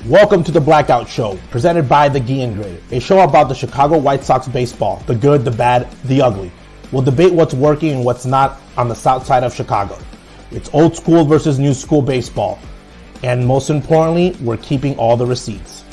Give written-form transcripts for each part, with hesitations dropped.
Welcome to the Blackout Show, presented by the Guillen Grid, a show about the Chicago White Sox baseball, the good, the bad, the ugly. We'll debate what's working and what's not on the south side of Chicago. It's old school versus new school baseball. And most importantly, we're keeping all the receipts.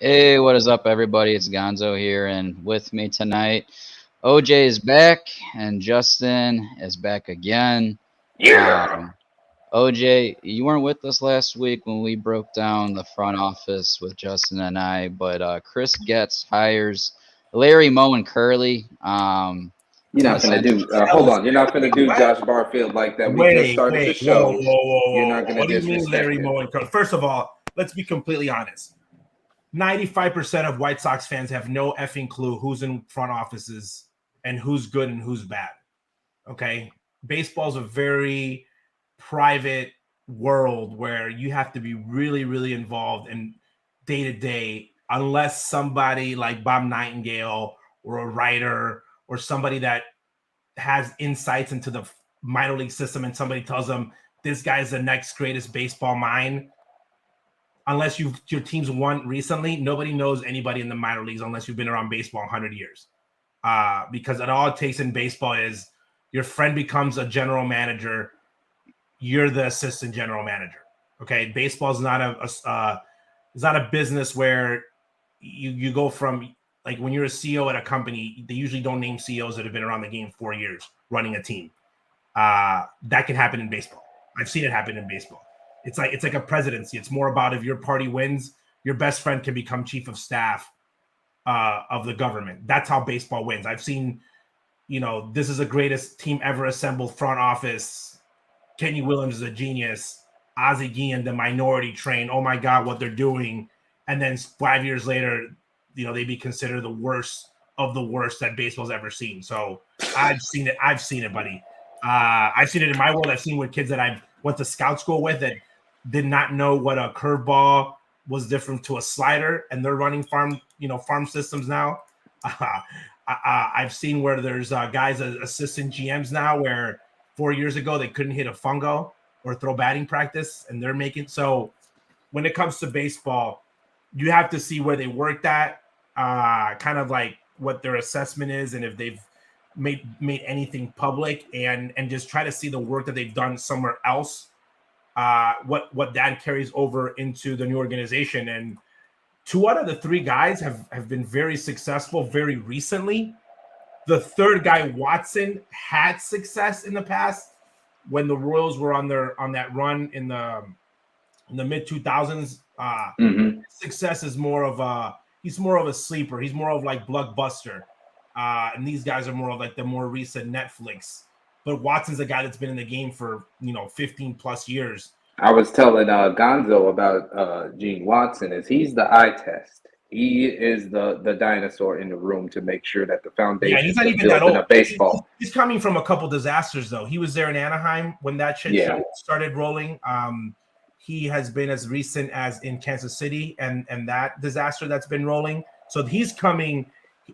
Hey, what is up, everybody? It's Gonzo here, and with me tonight, OJ is back, and Justin is back again. Yeah. OJ, you weren't with us last week when we broke down the front office with Justin and I, but Chris Getz hires Larry, Moe, and Curly. You're not gonna do. Hold on. You're not gonna do Josh Barfield like that. We just started the show. Whoa. You're not gonna What do you mean, disrespect Larry, him. Moe, and Curly? First of all, let's be completely honest. 95% of White Sox fans have no effing clue who's in front offices and who's good and who's bad. Okay? Baseball's a very private world where you have to be really, really involved in day to day, unless somebody like Bob Nightingale or a writer or somebody that has insights into the minor league system and somebody tells them this guy's the next greatest baseball mind. Unless your team's won recently, nobody knows anybody in the minor leagues unless you've been around baseball 100 years. Because all it takes in baseball is your friend becomes a general manager, you're the assistant general manager. Okay, baseball is not a business where you go from, like, when you're a CEO at a company, they usually don't name CEOs that have been around the game 4 years running a team. That can happen in baseball. I've seen it happen in baseball. It's like a presidency. It's more about if your party wins, your best friend can become chief of staff of the government. That's how baseball wins. I've seen, this is the greatest team ever assembled front office. Kenny Williams is a genius. Ozzie Guillen, the minority train. Oh my God, what they're doing. And then 5 years later, they be considered the worst of the worst that baseball's ever seen. So I've seen it, buddy. I've seen it in my world. I've seen with kids that I went to scout school with that did not know what a curveball was different to a slider, and they're running farm systems now. I've seen where there's guys as assistant GMs now where 4 years ago they couldn't hit a fungo or throw batting practice, and they're making. So when it comes to baseball, you have to see where they worked at, kind of like what their assessment is, and if they've made anything public, and just try to see the work that they've done somewhere else. What that carries over into the new organization. And 2 out of the 3 guys have been very successful very recently. The third guy, Watson, had success in the past when the Royals were on that run in the mid 2000s. Success is more of a sleeper. He's more of like Blockbuster. And these guys are more of like the more recent Netflix. But Watson's a guy that's been in the game for 15 plus years. I was telling Gonzo about Gene Watson is he's the eye test. He is the dinosaur in the room to make sure that the foundation he's not even that old. In baseball. He's coming from a couple disasters though. He was there in Anaheim when that shit show started rolling. He has been as recent as in Kansas City and that disaster that's been rolling. So he's coming.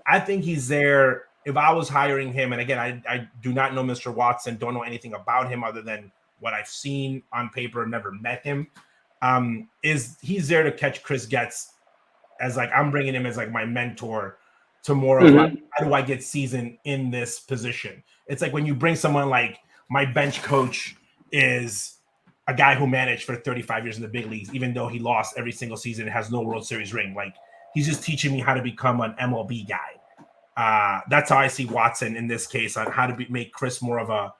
I think he's there. If I was hiring him, and again, I do not know Mr. Watson, don't know anything about him other than what I've seen on paper, never met him, he's there to catch Chris Getz as like, I'm bringing him as like my mentor to more of like, how do I get seasoned in this position? It's like when you bring someone like my bench coach is a guy who managed for 35 years in the big leagues, even though he lost every single season and has no World Series ring. Like, he's just teaching me how to become an MLB guy. That's how I see Watson in this case, on how to make Chris more of a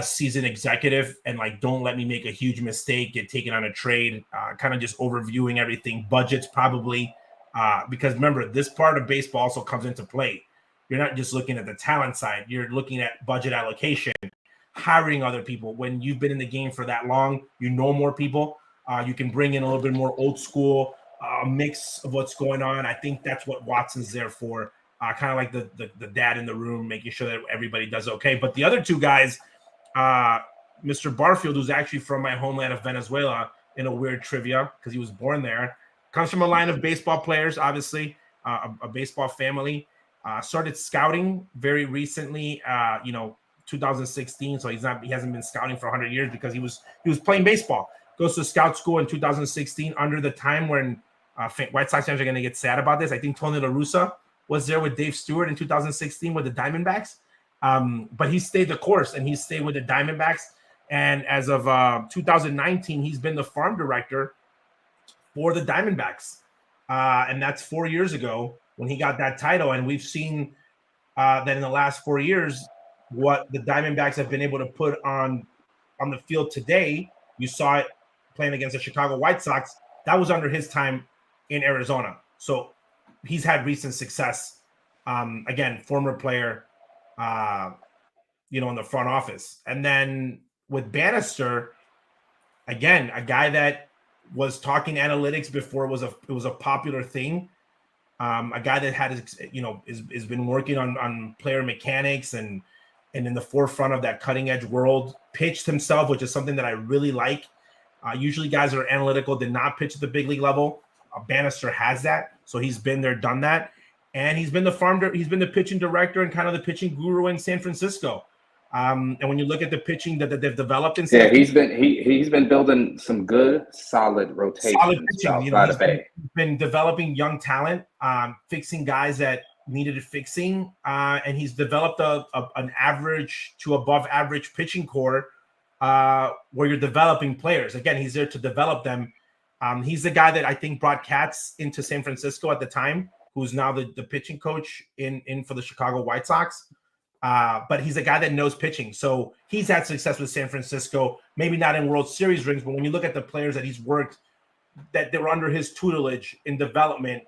seasoned executive, and like, don't let me make a huge mistake, get taken on a trade, kind of just overviewing everything, budgets probably, because remember, this part of baseball also comes into play. You're not just looking at the talent side, you're looking at budget allocation, hiring other people. When you've been in the game for that long, you know more people. You can bring in a little bit more old school mix of what's going on. I think that's what Watson's there for, kind of like the dad in the room, making sure that everybody does okay. But the other two guys, Mr. Barfield, who's actually from my homeland of Venezuela, in a weird trivia because he was born there, comes from a line of baseball players, obviously, a baseball family. Started scouting very recently, 2016. So he hasn't been scouting for 100 years because he was playing baseball. Goes to scout school in 2016, under the time when White Sox fans are going to get sad about this. I think Tony La Russa was there with Dave Stewart in 2016 with the Diamondbacks. But he stayed the course, and he stayed with the Diamondbacks. And as of 2019, he's been the farm director for the Diamondbacks. And that's 4 years ago when he got that title. And we've seen that in the last 4 years, what the Diamondbacks have been able to put on the field today. You saw it playing against the Chicago White Sox. That was under his time in Arizona. So he's had recent success. Again, former player, in the front office. And then with Bannister, again, a guy that was talking analytics before it was a popular thing. A guy that had has been working on player mechanics and in the forefront of that cutting edge world. Pitched himself, which is something that I really like. Usually guys that are analytical did not pitch at the big league level. Bannister has that, so he's been there, done that. And he's been he's been the pitching director and kind of the pitching guru in San Francisco. And when you look at the pitching that they've developed in San Francisco, he's been building some good, solid rotations. Solid pitching. He's been developing young talent, fixing guys that needed fixing, and he's developed an average to above average pitching core where you're developing players. Again, he's there to develop them. He's the guy that I think brought Katz into San Francisco at the time, who's now the pitching coach in for the Chicago White Sox. But he's a guy that knows pitching. So he's had success with San Francisco, maybe not in World Series rings, but when you look at the players that he's worked, that they were under his tutelage in development,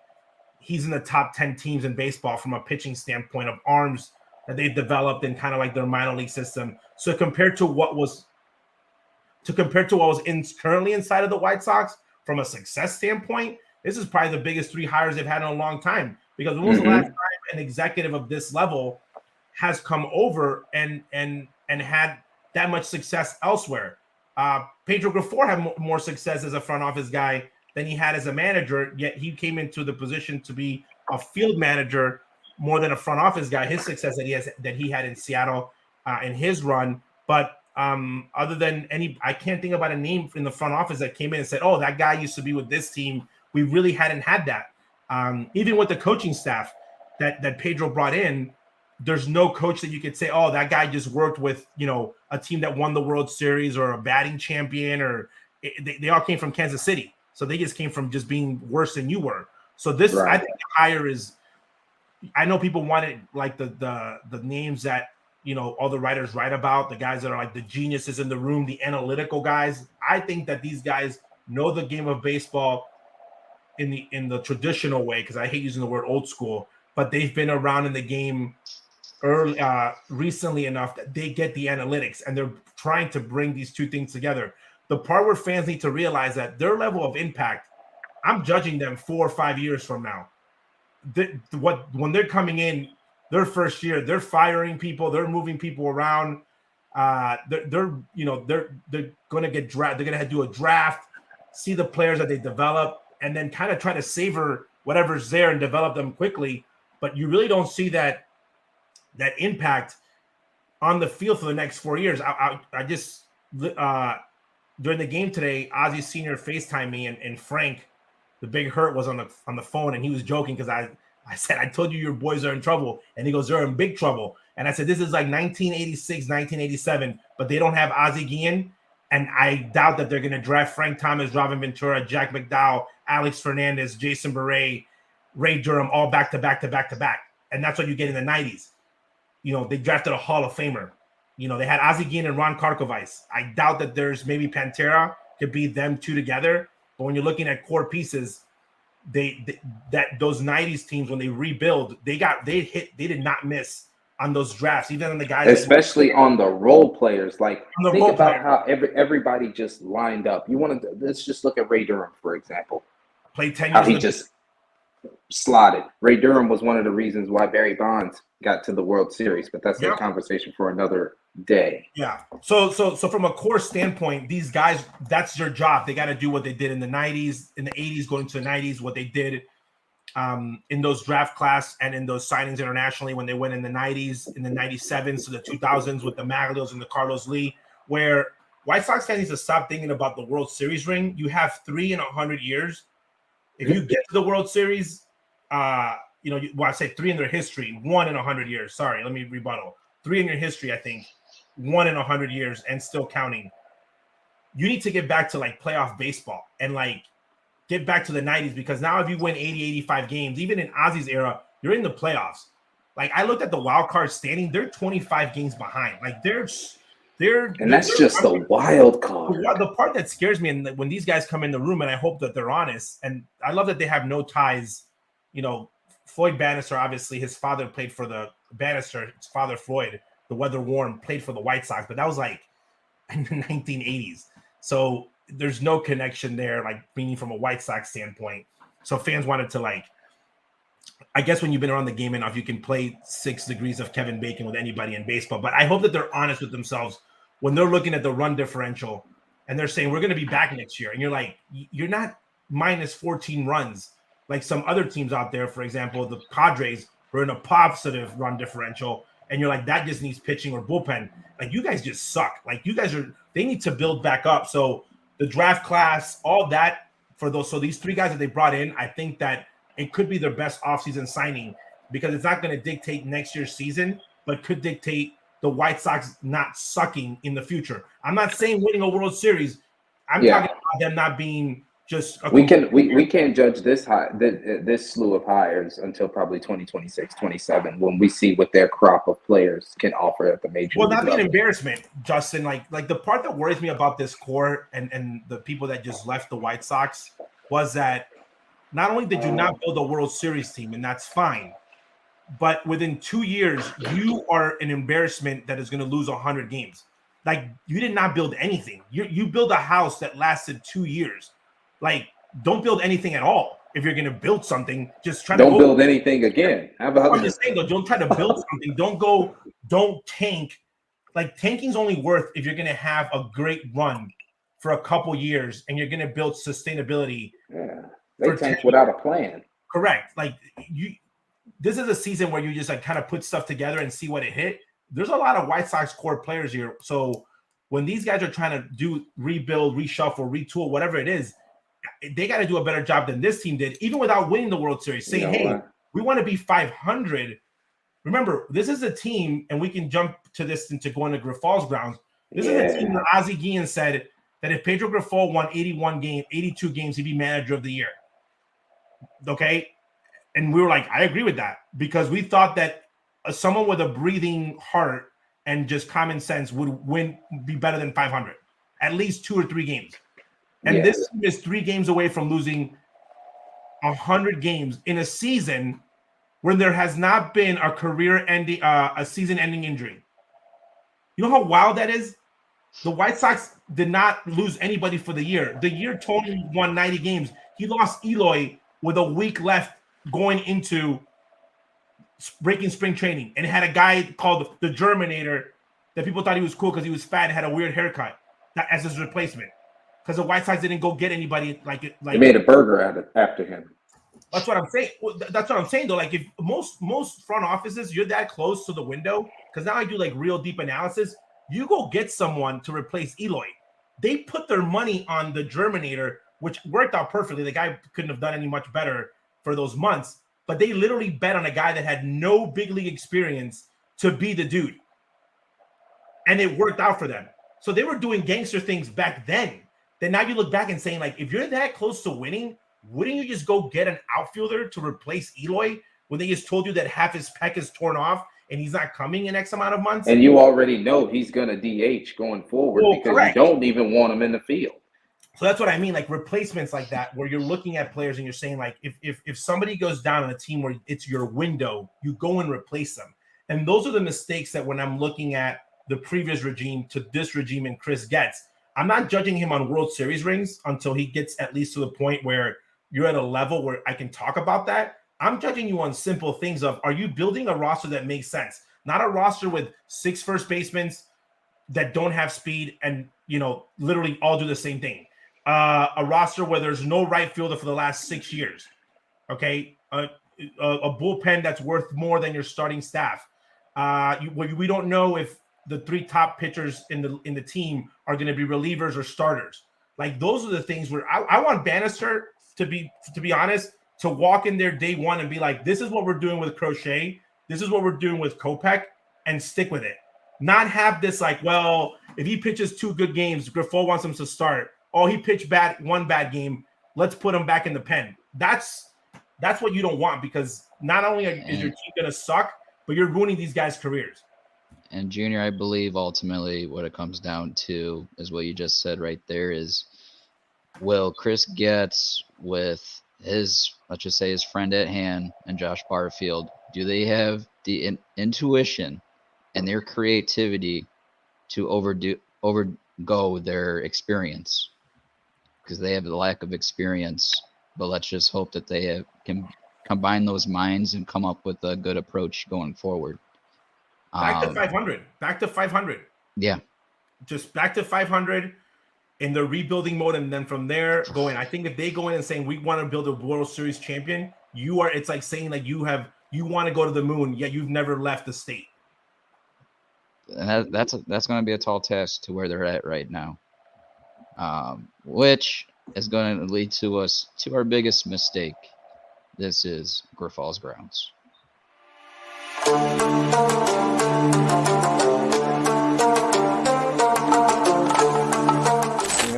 he's in the top 10 teams in baseball from a pitching standpoint of arms that they've developed in kind of like their minor league system. So compared to what was currently inside of the White Sox from a success standpoint, this is probably the biggest three hires they've had in a long time. Because when was the last time an executive of this level has come over and had that much success elsewhere? Pedro Grifol had more success as a front office guy than he had as a manager, yet he came into the position to be a field manager more than a front office guy. His success that he had in Seattle in his run. But other than I can't think about a name in the front office that came in and said, oh, that guy used to be with this team. We really hadn't had that. Even with the coaching staff that Pedro brought in, there's no coach that you could say, oh, that guy just worked with, a team that won the World Series or a batting champion, they all came from Kansas City. So they just came from just being worse than you were. So this, right. I think the hire is, I know people wanted like the names that, all the writers write about, the guys that are like the geniuses in the room, the analytical guys. I think that these guys know the game of baseball in the traditional way, because I hate using the word old school, but they've been around in the game recently enough that they get the analytics, and they're trying to bring these two things together. The part where fans need to realize that their level of impact, I'm judging them 4 or 5 years from now. When they're coming in their first year, they're firing people, they're moving people around. They're going to get drafted. They're going to do a draft, see the players that they develop, and then kind of try to savor whatever's there and develop them quickly. But you really don't see that impact on the field for the next 4 years. I just during the game today, Ozzie Sr. FaceTimed me, and Frank, the big hurt, was on the phone, and he was joking because I said, I told you your boys are in trouble. And he goes, they're in big trouble. And I said, this is like 1986, 1987, but they don't have Ozzie Guillen. And I doubt that they're going to draft Frank Thomas, Robin Ventura, Jack McDowell, Alex Fernandez, Jason Beret, Ray Durham, all back to back to back to back. And that's what you get in the 90s. You know, they drafted a Hall of Famer. You know, they had Ozzie Guillen and Ron Karkovice. I doubt that there's maybe Pantera could be them two together. But when you're looking at core pieces, those 90s teams, when they rebuild, they did not miss on those drafts, even on the guys, especially on the role players. Like, think about how everybody just lined up. Let's just look at Ray Durham, for example. Played 10 years. How he just slotted. Ray Durham was one of the reasons why Barry Bonds got to the World Series, but that's a conversation for another day. Yeah. So from a core standpoint, these guys, that's their job. They got to do what they did in the 90s, in the 80s, going to the 90s, what they did in those draft class and in those signings internationally when they went in the 90s, in the 97s to the 2000s with the Maglios and the Carlos Lee, where White Sox fans need to stop thinking about the World Series ring. You have 3 in 100 years. If you get to the World Series, I say 3 in their history, 1 in 100 years. Sorry, let me rebuttal. 3 in your history, I think, 1 in 100 years and still counting. You need to get back to like playoff baseball and like get back to the 90s, because now if you win 80, 85 games, even in Ozzie's era, you're in the playoffs. Like, I looked at the wild card standing, they're 25 games behind. Like, and that's just the wild card. The part that scares me, and when these guys come in the room, and I hope that they're honest, and I love that they have no ties. You know, Floyd Bannister, obviously, his father played for his father Floyd, the weather-worn, played for the White Sox, but that was like in the 1980s. So there's no connection there, like, meaning from a White Sox standpoint. So fans wanted to, like, I guess when you've been around the game enough, you can play 6 degrees of Kevin Bacon with anybody in baseball. But I hope that they're honest with themselves when they're looking at the run differential and they're saying, we're going to be back next year. And you're like, you're not minus 14 runs. Like some other teams out there, for example, the Padres were in a positive run differential. And you're like, that just needs pitching or bullpen. Like, you guys just suck. Like, they need to build back up. So the draft class, all that so these 3 guys that they brought in, I think that it could be their best offseason signing, because it's not going to dictate next year's season, but could dictate the White Sox not sucking in the future. I'm not saying winning a World Series. I'm talking about them not being just we can't judge this slew of hires until probably 2026, 27, when we see what their crop of players can offer at the major league not be level. an embarrassment, Justin. Like the part that worries me about this core and the people that just left the White Sox was that not only did you not build a World Series team, and that's fine, but within 2 years, you are an embarrassment that is going to lose 100 games. Like, you did not build anything. You build a house that lasted 2 years. Like, don't build anything at all. If you're going to build something, just don't build anything again. How about I'm just saying, though, don't try to build something. Don't tank. Like, tanking's only worth if you're going to have a great run for a couple years and you're going to build sustainability. Yeah, they tank without a plan. Correct. Like, this is a season where you just like kind of put stuff together and see what it hit. There's a lot of White Sox core players here. So when these guys are trying to rebuild, reshuffle, retool, whatever it is, they got to do a better job than this team did, even without winning the World Series. Saying, hey, we want to be 500. Remember, this is a team, and we can jump to this into going to Griffol's grounds. This is a team that Ozzie Guillen said that if Pedro Griffol won 82 games, he'd be manager of the year. Okay? And we were like, I agree with that, because we thought that someone with a breathing heart and just common sense would be better than 500, at least 2 or 3 games. And this team is 3 games away from losing 100 games in a season when there has not been a career-ending, a season-ending injury. You know how wild that is? The White Sox did not lose anybody for the year. The year Tony won 90 games. He lost Eloy with a week left going into breaking spring training, and had a guy called the Germinator that people thought he was cool because he was fat and had a weird haircut as his replacement. Because the White Sox didn't go get anybody like they made a burger after him. That's what I'm saying. That's what I'm saying, though. Like, if most front offices, you're that close to the window, because now I do like real deep analysis. You go get someone to replace Eloy. They put their money on the Germinator, which worked out perfectly. The guy couldn't have done any much better for those months, but they literally bet on a guy that had no big league experience to be the dude. And it worked out for them. So they were doing gangster things back then. Then now you look back and saying, like, if you're that close to winning, wouldn't you just go get an outfielder to replace Eloy when they just told you that half his pec is torn off and he's not coming in X amount of months? And you already know he's going to DH going forward because correct. you don't even want him in the field. So that's what I mean, like replacements like that, where you're looking at players and you're saying, like, if somebody goes down on a team where it's your window, you go and replace them. And those are the mistakes that when I'm looking at the previous regime to this regime and Chris Getz, I'm not judging him on World Series rings until he gets at least to the point where you're at a level where I can talk about that. I'm judging you on simple things of, are you building a roster that makes sense? Not a roster with 6 first basemen that don't have speed and, literally all do the same thing. A roster where there's no right fielder for the last 6 years. Okay. A bullpen that's worth more than your starting staff. We don't know if the 3 top pitchers in the team are going to be relievers or starters. Like, those are the things where I want Bannister to be honest, to walk in there day one and be like, this is what we're doing with Crochet. This is what we're doing with Kopech, and stick with it. Not have this like, well, if he pitches 2 good games, Grifol wants him to start. Oh, he pitched one bad game. Let's put him back in the pen. That's what you don't want, because not only is your team going to suck, but you're ruining these guys' careers. And Junior, I believe ultimately what it comes down to is what you just said right there is, will Chris Getz with his, let's just say his friend at hand and Josh Barfield, do they have the intuition and their creativity to overgo their experience? Because they have the lack of experience, but let's just hope that they can combine those minds and come up with a good approach going forward. Back to 500. Back to 500. Yeah. Just back to 500 in the rebuilding mode, and then from there going. I think if they go in and saying we want to build a World Series champion, it's like saying like you want to go to the moon, yet you've never left the state. And that's going to be a tall task to where they're at right now, which is going to lead to our biggest mistake. This is Grifol's grounds.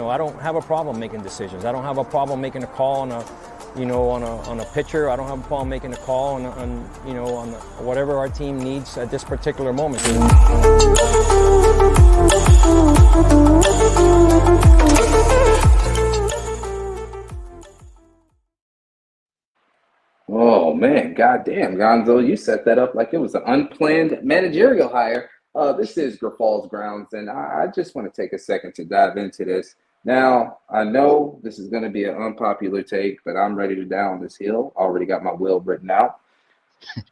I don't have a problem making decisions. I don't have a problem making a call on a pitcher. I don't have a problem making a call on whatever our team needs at this particular moment. Oh man, goddamn, Gonzo, you set that up like it was an unplanned managerial hire. This is Grifol's grounds, and I just want to take a second to dive into this. Now, I know this is going to be an unpopular take, but I'm ready to die on this hill. Already got my will written out.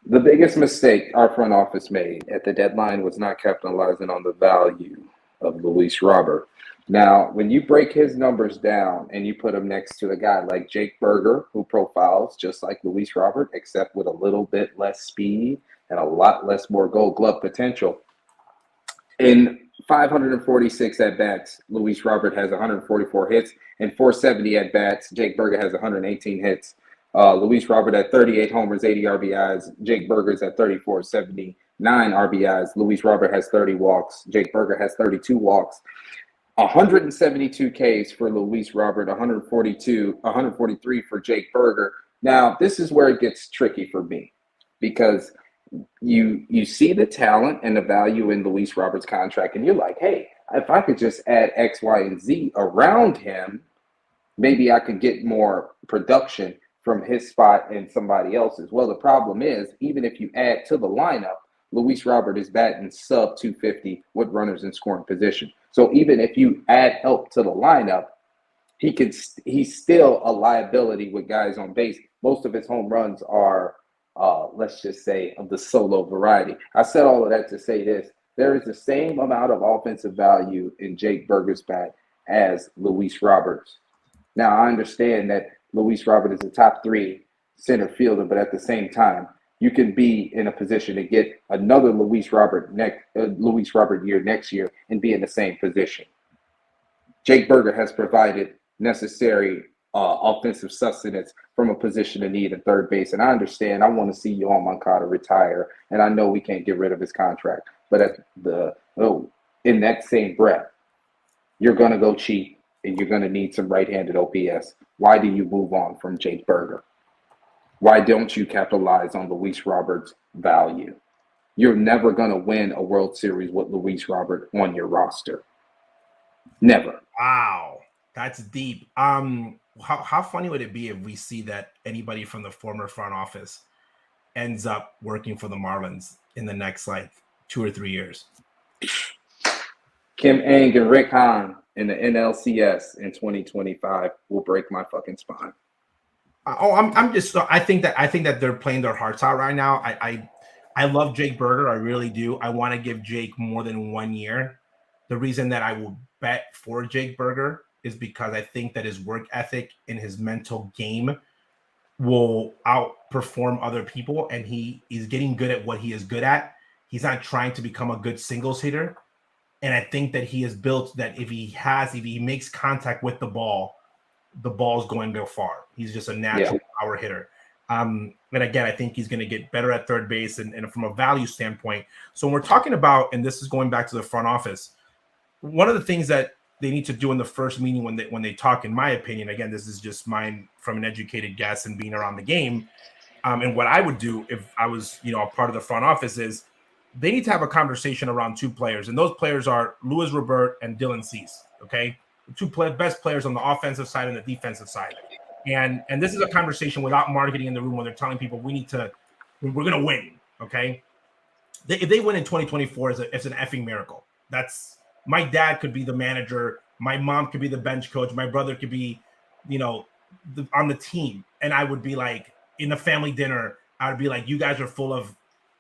The biggest mistake our front office made at the deadline was not capitalizing on the value of Luis Robert. Now, when you break his numbers down and you put him next to a guy like Jake Berger, who profiles just like Luis Robert, except with a little bit less speed and a lot less more Gold Glove potential, in 546 at-bats, Luis Robert has 144 hits, and 470 at-bats, Jake Berger has 118 hits. Luis Robert at 38 homers, 80 RBIs. Jake Berger's at 34, 79 RBIs. Luis Robert has 30 walks. Jake Berger has 32 walks. 172 Ks for Luis Robert, 143 for Jake Berger. Now, this is where it gets tricky for me, because you see the talent and the value in Luis Robert's contract, and you're like, hey, if I could just add X, Y, and Z around him, maybe I could get more production from his spot and somebody else's. Well, the problem is, even if you add to the lineup, Luis Robert is batting sub 250 with runners in scoring position. So even if you add help to the lineup, he's still a liability with guys on base. Most of his home runs are, let's just say, of the solo variety. I said all of that to say this. There is the same amount of offensive value in Jake Berger's bat as Luis Robert's. Now, I understand that Luis Robert is a top 3 center fielder, but at the same time, you can be in a position to get another Luis Robert year next year and be in the same position. Jake Berger has provided necessary offensive sustenance from a position of need at third base. And I understand, I want to see Yohan Moncada retire, and I know we can't get rid of his contract. But in that same breath, you're going to go cheap and you're going to need some right-handed OPS. Why do you move on from Jake Berger? Why don't you capitalize on Luis Roberts' value? You're never going to win a World Series with Luis Robert on your roster. Never. Wow, that's deep. How funny would it be if we see that anybody from the former front office ends up working for the Marlins in the next like 2 or 3 years? Kim Ng and Rick Hahn in the NLCS in 2025 will break my fucking spine. I think that they're playing their hearts out right now. I love Jake Berger. I really do. I want to give Jake more than 1 year. The reason that I will bet for Jake Berger is because I think that his work ethic and his mental game will outperform other people, and he is getting good at what he is good at. He's not trying to become a good singles hitter. And I think that he has built that if he makes contact with the ball's going to go far. He's just a natural power hitter. And again, I think he's going to get better at third base and from a value standpoint. So when we're talking about, and this is going back to the front office, one of the things that they need to do in the first meeting when they talk, in my opinion, again, this is just mine from an educated guess and being around the game, and what I would do if I was, a part of the front office is they need to have a conversation around two players, and those players are Luis Robert and Dylan Cease, okay? The two best players on the offensive side and the defensive side. And this is a conversation without marketing in the room when they're telling people we're going to win, okay? If they win in 2024, it's an effing miracle. That's my dad could be the manager, my mom could be the bench coach, my brother could be, on the team, and I would be like in a family dinner, I would be like, you guys are full of,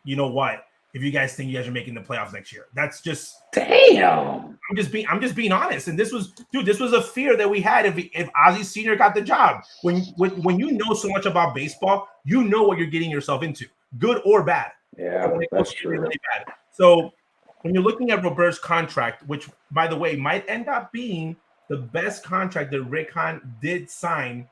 you know what? If you guys think you guys are making the playoffs next year, that's just damn. I'm just being honest. And this was a fear that we had if Ozzie Sr. got the job. When you know so much about baseball, you know what you're getting yourself into, good or bad. Yeah, that's true. Really bad. So when you're looking at Robert's contract, which by the way might end up being the best contract that Rick Hahn did sign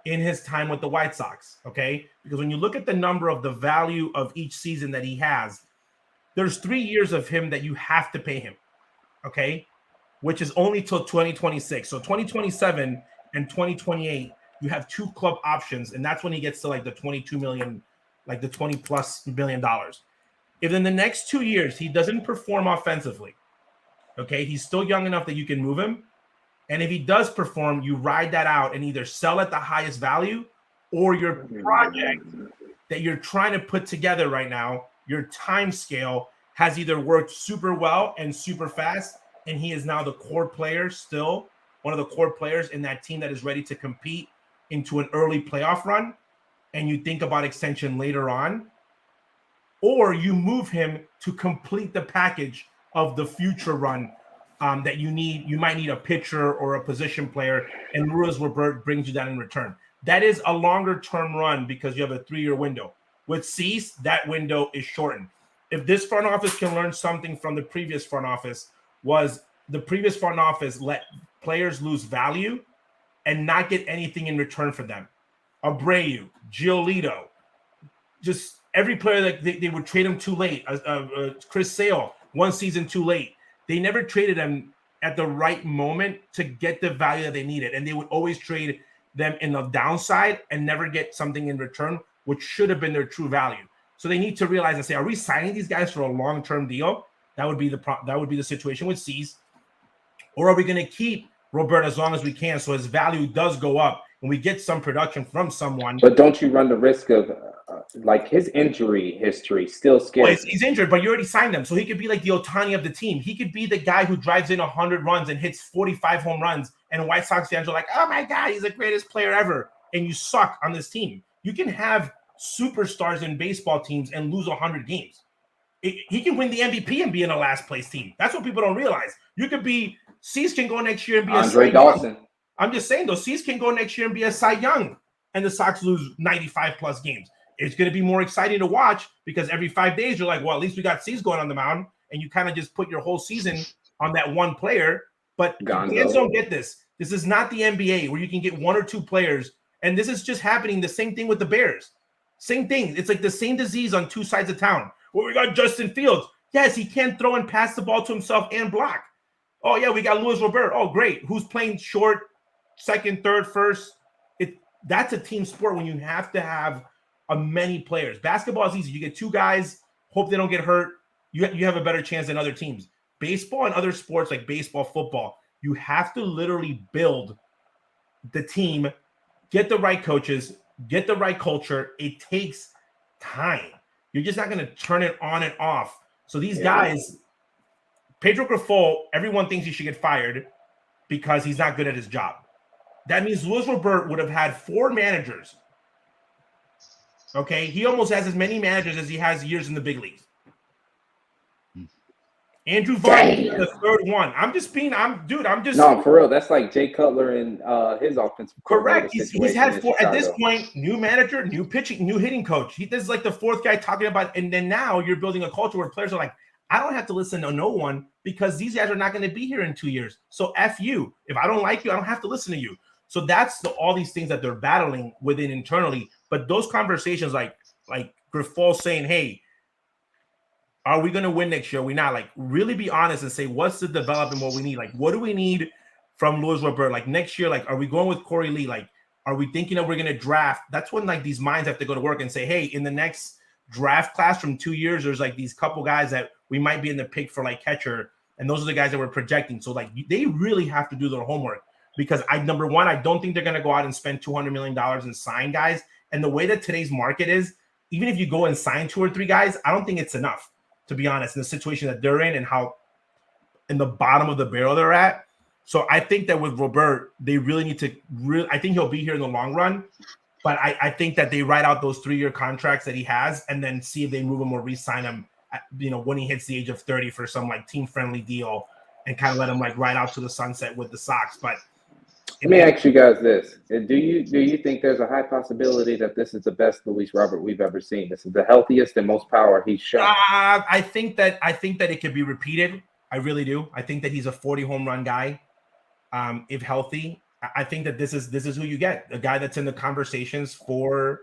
in his time with the White Sox, okay? Because when you look at the number of the value of each season that he has, there's 3 years of him that you have to pay him, okay? Which is only till 2026. So 2027 and 2028, you have two club options, and that's when he gets to like the 22 million, like the 20 plus $1 billion. If in the next 2 years he doesn't perform offensively, okay, he's still young enough that you can move him. And if he does perform, you ride that out and either sell at the highest value, or your project that you're trying to put together right now, your time scale has either worked super well and super fast, and he is now the core player, still one of the core players in that team that is ready to compete into an early playoff run, and you think about extension later on, or you move him to complete the package of the future run that you need. You might need a pitcher or a position player, and Luis Robert brings you that in return. That is a longer term run because you have a 3-year window. With Cease, that window is shortened. If this front office can learn something from the previous front office, was the previous front office let players lose value and not get anything in return for them. Abreu, Giolito, just every player that they would trade him too late. Chris Sale, 1 season too late. They never traded them at the right moment to get the value that they needed. And they would always trade them in the downside and never get something in return, which should have been their true value. So they need to realize and say, are we signing these guys for a long-term deal? That would be the situation with Cease. Or are we going to keep Robert as long as we can so his value does go up and we get some production from someone? But don't you run the risk of like his injury history still scares? Well, he's injured, but you already signed him, so he could be like the Ohtani of the team. He could be the guy who drives in 100 runs and hits 45 home runs, and White Sox fans are like, "Oh my God, he's the greatest player ever!" And you suck on this team. You can have superstars in baseball teams and lose 100 games. He can win the MVP and be in a last place team. That's what people don't realize. You could be Cease can go next year and be Andre Dawson. I'm just saying though, Cease can go next year and be a Cy Young, and the Sox lose 95 plus games. It's going to be more exciting to watch because every 5 days you're like, well, at least we got Cease going on the mound, and you kind of just put your whole season on that one player. But fans don't get this. This is not the NBA where you can get 1 or 2 players, and this is just happening. The same thing with the Bears. Same thing. It's like the same disease on 2 sides of town. Well, we got Justin Fields. Yes, he can't throw and pass the ball to himself and block. Oh yeah, we got Luis Robert. Oh great, who's playing short, second, third, first? That's a team sport when you have to have many players. Basketball is easy. You get two guys, hope they don't get hurt. You have a better chance than other teams. Baseball and other sports like baseball, football, you have to literally build the team, get the right coaches, get the right culture. It takes time. You're just not going to turn it on and off. So these guys, Pedro Grifol, everyone thinks he should get fired because he's not good at his job. That means Luis Robert would have had 4 managers. Okay, he almost has as many managers as he has years in the big leagues. Andrew Vaughn is the third one. No, for real. That's like Jay Cutler and his offensive. Correct. He's had 4 at this point. New manager, new pitching, new hitting coach. This is like the 4th guy talking about. And then now you're building a culture where players are like, I don't have to listen to no one because these guys are not going to be here in 2 years. So F you. If I don't like you, I don't have to listen to you. So that's all these things that they're battling within internally. But those conversations, like Grifol saying, hey, are we going to win next year? Are we not? Like, really be honest and say, what's the development, what we need? Like, what do we need from Luis Robert? Like, next year, like, are we going with Corey Lee? Like, are we thinking that we're going to draft? That's when, like, these minds have to go to work and say, hey, in the next draft class from 2 years, there's, like, these couple guys that we might be in the pick for, like, catcher. And those are the guys that we're projecting. So, like, they really have to do their homework because, number one, I don't think they're going to go out and spend $200 million and sign guys. And the way that today's market is, even if you go and sign 2 or 3 guys, I don't think it's enough. To be honest, in the situation that they're in and how in the bottom of the barrel they're at. So I think that with Robert, they really need to I think he'll be here in the long run, but I think that they write out those 3-year contracts that he has and then see if they move him or re-sign him, when he hits the age of 30 for some like team-friendly deal and kind of let him like ride out to the sunset with the Sox. But let me ask you guys this. Do you think there's a high possibility that this is the best Luis Robert we've ever seen? This is the healthiest and most power he's shown. I think that it could be repeated. I really do. I think that he's a 40 home run guy. If healthy, I think that this is who you get. A guy that's in the conversations for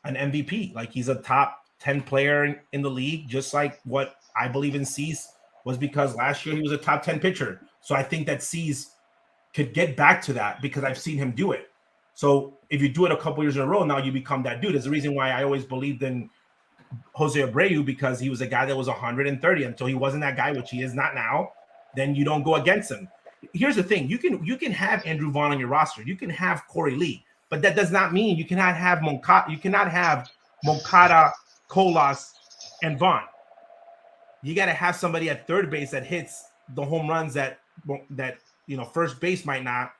an MVP. Like he's a top 10 player in the league, just like what I believe in Cease was because last year he was a top 10 pitcher. So I think that Cease could get back to that because I've seen him do it. So if you do it a couple years in a row, now you become that dude. It's the reason why I always believed in Jose Abreu because he was a guy that was 130 until he wasn't that guy, which he is not now. Then you don't go against him. Here's the thing: you can have Andrew Vaughn on your roster, you can have Corey Lee, but that does not mean you cannot have Moncada. You cannot have Moncada, Colas, and Vaughn. You got to have somebody at third base that hits the home runs that first base might not,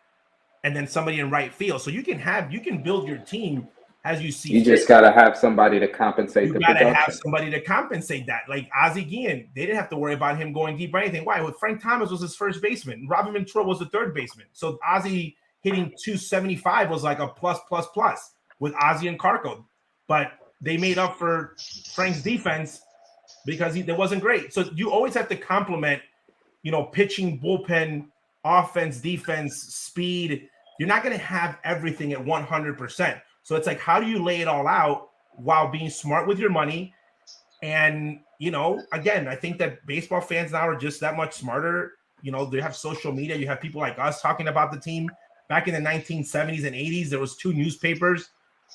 and then somebody in right field. So you can build your team as you see. You just got to have somebody to compensate the production. You got to have somebody to compensate that. Like Ozzie Guillen, they didn't have to worry about him going deep or anything. Why? Well, Frank Thomas was his first baseman. Robin Ventura was the third baseman. So Ozzie hitting 275 was like a plus with Ozzie and Carco. But they made up for Frank's defense because that wasn't great. So you always have to complement, pitching, bullpen, offense, defense, speed. You're not going to have everything at 100%. So it's like, how do you lay it all out while being smart with your money? And, again, I think that baseball fans now are just that much smarter. They have social media. You have people like us talking about the team. Back in the 1970s and 80s, there was 2 newspapers,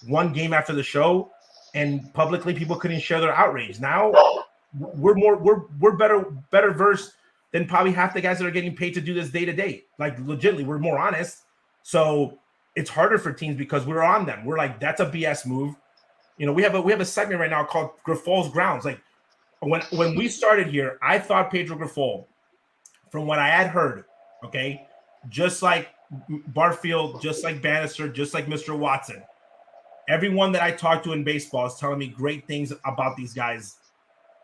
1 game after the show, and publicly people couldn't share their outrage. Now we're better versed than probably half the guys that are getting paid to do this day to day. Like legitimately, we're more honest. So it's harder for teams because we're on them. We're like, that's a BS move. We have a segment right now called Grifol's Grounds. Like when we started here, I thought Pedro Grifol, from what I had heard, okay, just like Barfield, just like Bannister, just like Mr. Watson, everyone that I talked to in baseball is telling me great things about these guys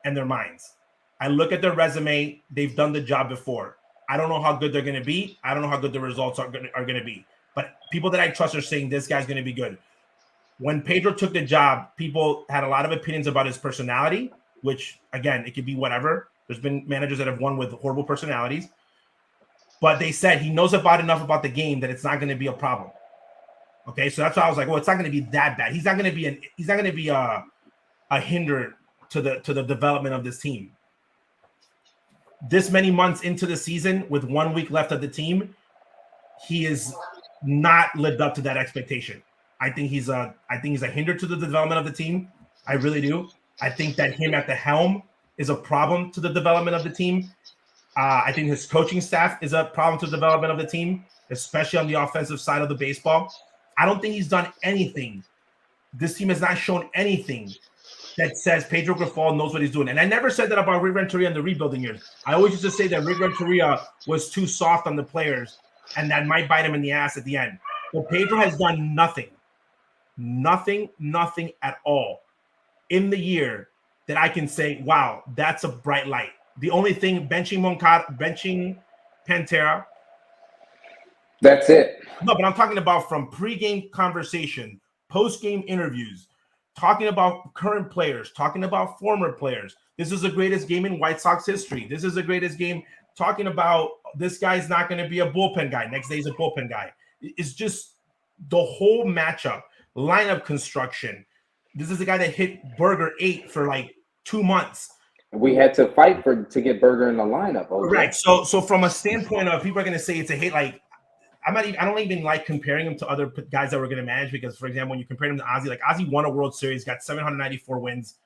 and their minds. I look at their resume. They've done the job before. I don't know how good they're going to be. I don't know how good the results are going to be. But people that I trust are saying this guy's going to be good. When Pedro took the job, people had a lot of opinions about his personality, which, again, it could be whatever. There's been managers that have won with horrible personalities. But they said he knows enough about the game that it's not going to be a problem. Okay, so that's why I was like, well, it's not going to be that bad. He's not going to be a hinder to the development of this team. this many months into the season with 1 week left of the team, he is not lived up to that expectation. I think he's a hinder to the development of the team. I really do. I think that him at the helm is a problem to the development of the team. I think his coaching staff is a problem to the development of the team, especially on the offensive side of the baseball. I don't think he's done anything. This team has not shown anything that says Pedro Grifol knows what he's doing. And I never said that about Rick Renteria in the rebuilding years. I always used to say that Rick Renteria was too soft on the players and that might bite him in the ass at the end. But Pedro has done nothing at all in the year that I can say, wow, that's a bright light. The only thing, benching Pantera. That's it. No, but I'm talking about from pregame conversation, post-game interviews, talking about current players, talking about former players. This is the greatest game in White Sox history. This is the greatest game talking about this guy's not going to be a bullpen guy. Next day he's a bullpen guy. It's just the whole matchup, lineup construction. This is the guy that hit Berger 8 for like 2 months. We had to fight to get Berger in the lineup. Right. So from a standpoint of people are going to say it's a hate, like I don't even like comparing him to other guys that we're going to manage because, for example, when you compare him to Ozzie, like Ozzie won a World Series, got 794 wins,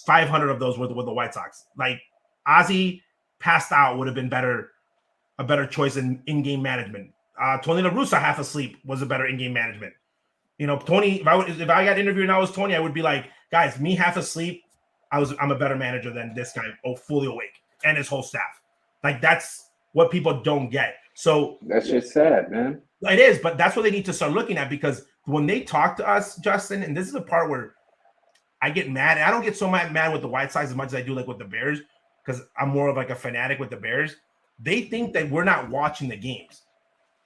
500 of those were with the White Sox. Like Ozzie passed out would have been a better choice in-game management. Tony La Russa half asleep was a better in-game management. You know, Tony, if I got interviewed and I was Tony, I would be like, guys, me half asleep, I'm a better manager than this guy fully awake and his whole staff. Like that's what people don't get. So that's just sad, man. It is, but that's what they need to start looking at because when they talk to us, Justin, and this is the part where I get mad. I don't get so mad with the White Sox as much as I do like with the Bears because I'm more of like a fanatic with the Bears. They think that we're not watching the games.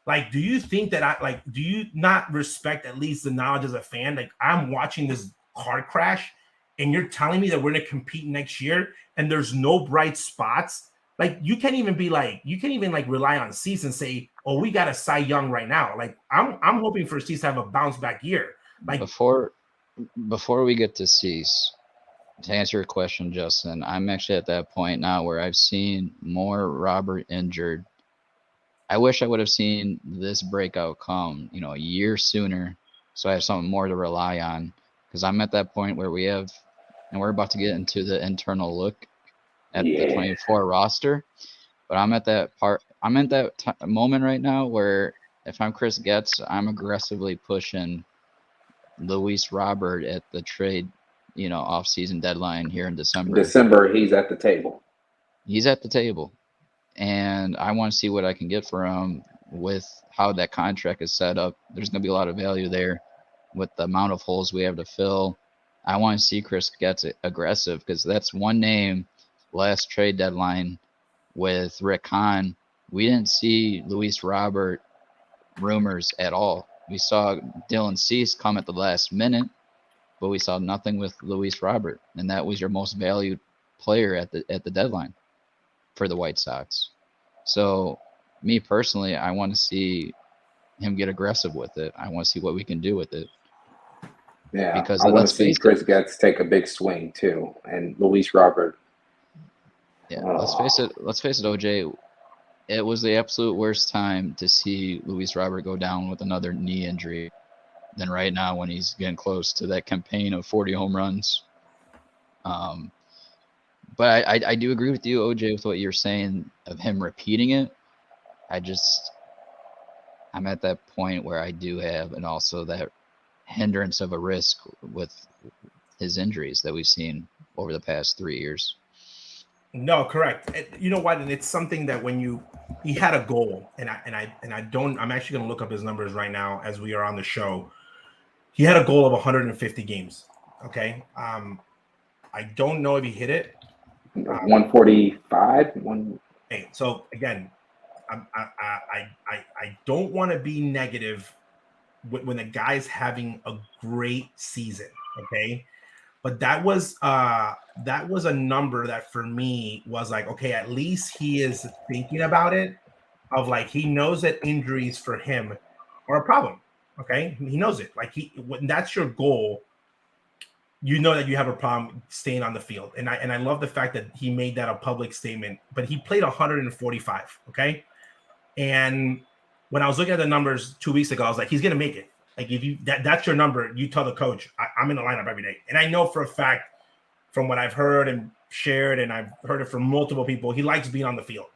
Like, do you think that do you not respect at least the knowledge as a fan? Like, I'm watching this car crash and you're telling me that we're going to compete next year and there's no bright spots. Like, you can't even rely on Cease and say, oh, we got a Cy Young right now. Like, I'm hoping for Cease to have a bounce back year. Like before we get to Cease, to answer your question, Justin, I'm actually at that point now where I've seen more Robert injured. I wish I would have seen this breakout come, a year sooner, so I have something more to rely on. Because I'm at that point where we're about to get into the internal look at the 24 roster. But I'm at that moment right now where if I'm Chris Getz, I'm aggressively pushing Luis Robert at the trade, off-season deadline here in December. He's at the table. He's at the table. And I want to see what I can get for him with how that contract is set up. There's going to be a lot of value there with the amount of holes we have to fill. I want to see Chris Getz aggressive because that's one name last trade deadline with Rick Hahn. We didn't see Luis Robert rumors at all. We saw Dylan Cease come at the last minute, but we saw nothing with Luis Robert, and that was your most valued player at the deadline for the White Sox. So me personally, I want to see him get aggressive with it. I want to see what we can do with it. Yeah, because I want to see Chris Getz take a big swing too, and Luis Robert. Yeah, let's face it, OJ. It was the absolute worst time to see Luis Robert go down with another knee injury than right now when he's getting close to that campaign of 40 home runs. But I do agree with you, OJ, with what you're saying of him repeating it. I'm at that point where I do have, and also that hindrance of a risk with his injuries that we've seen over the past 3 years. No, correct. You know what? And it's something that he had a goal, and I'm actually going to look up his numbers right now as we are on the show. He had a goal of 150 games. Okay. I don't know if he hit it. 145. Hey, so again, I don't want to be negative when a guy's having a great season. Okay. But that was a number that for me was like, okay, at least he is thinking about it, of like he knows that injuries for him are a problem. Okay, he knows it. Like when that's your goal, you know that you have a problem staying on the field. And I love the fact that he made that a public statement, but he played 145, okay? And when I was looking at the numbers 2 weeks ago, I was like, he's going to make it. Like, if you that's your number, you tell the coach, I'm in the lineup every day. And I know for a fact from what I've heard and shared, and I've heard it from multiple people, he likes being on the field.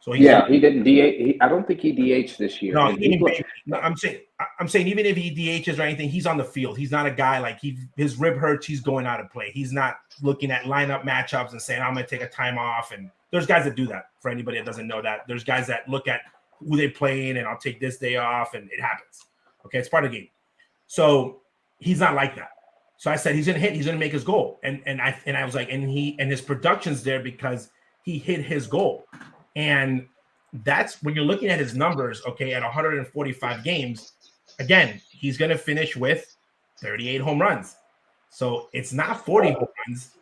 So he didn't DH. I don't think he DH'd this year. No, I'm saying even if he DHs or anything, he's on the field. He's not a guy like his rib hurts, he's going out to play. He's not looking at lineup matchups and saying, I'm going to take a time off. And there's guys that do that. For anybody that doesn't know that, there's guys that look at who they playing and I'll take this day off, and it happens. Okay, it's part of the game. So he's not like that. So I said he's gonna hit, he's gonna make his goal. And I was like, and his production's there because he hit his goal. And that's when you're looking at his numbers, okay, at 145 games, again, he's gonna finish with 38 home runs. So it's not 40 home runs,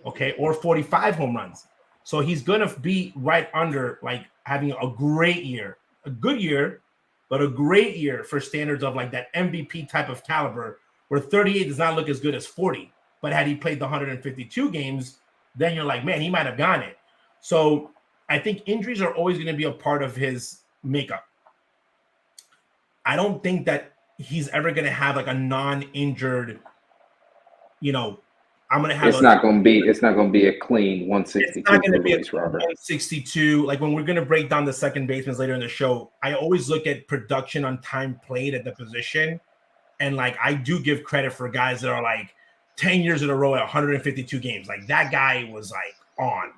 okay, or 45 home runs. So he's gonna be right under like having a great year, a good year, but a great year for standards of like that MVP type of caliber, where 38 does not look as good as 40. But had he played the 152 games, then you're like, man, he might have gone it. So I think injuries are always going to be a part of his makeup. I don't think that he's ever going to have like a non-injured, I'm going to have. It's not going to be a clean 162. It's not going to be a 162. Like when we're going to break down the second basemen later in the show, I always look at production on time played at the position. And like, I do give credit for guys that are like 10 years in a row at 152 games. Like that guy was like on,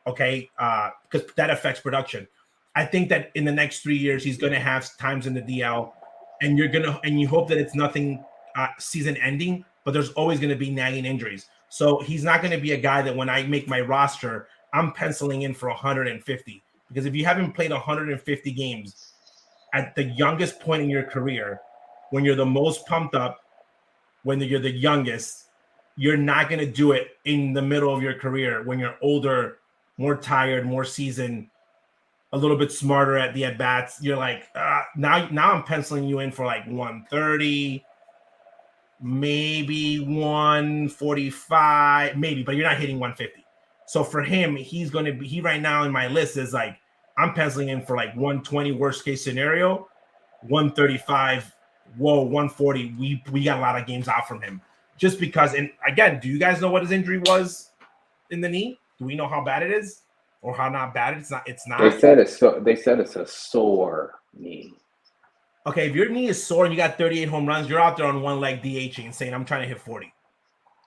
okay? Because that affects production. I think that in the next 3 years, he's going to have times in the DL, and you hope that it's nothing season ending, but there's always going to be nagging injuries. So he's not going to be a guy that when I make my roster, I'm penciling in for 150. Because if you haven't played 150 games at the youngest point in your career, when you're the most pumped up, when you're the youngest, you're not going to do it in the middle of your career when you're older, more tired, more seasoned, a little bit smarter at the at-bats. You're like, now I'm penciling you in for like 130, maybe 145, maybe, but you're not hitting 150. So for him, he right now in my list is like, I'm penciling in for like 120 worst case scenario, 135, 140. We got a lot of games out from him just because. And again, do you guys know what his injury was in the knee? Do we know how bad it is or how not bad it's not? It's not. They said it's a sore knee. Okay, if your knee is sore and you got 38 home runs, you're out there on one leg DHing and saying, I'm trying to hit 40.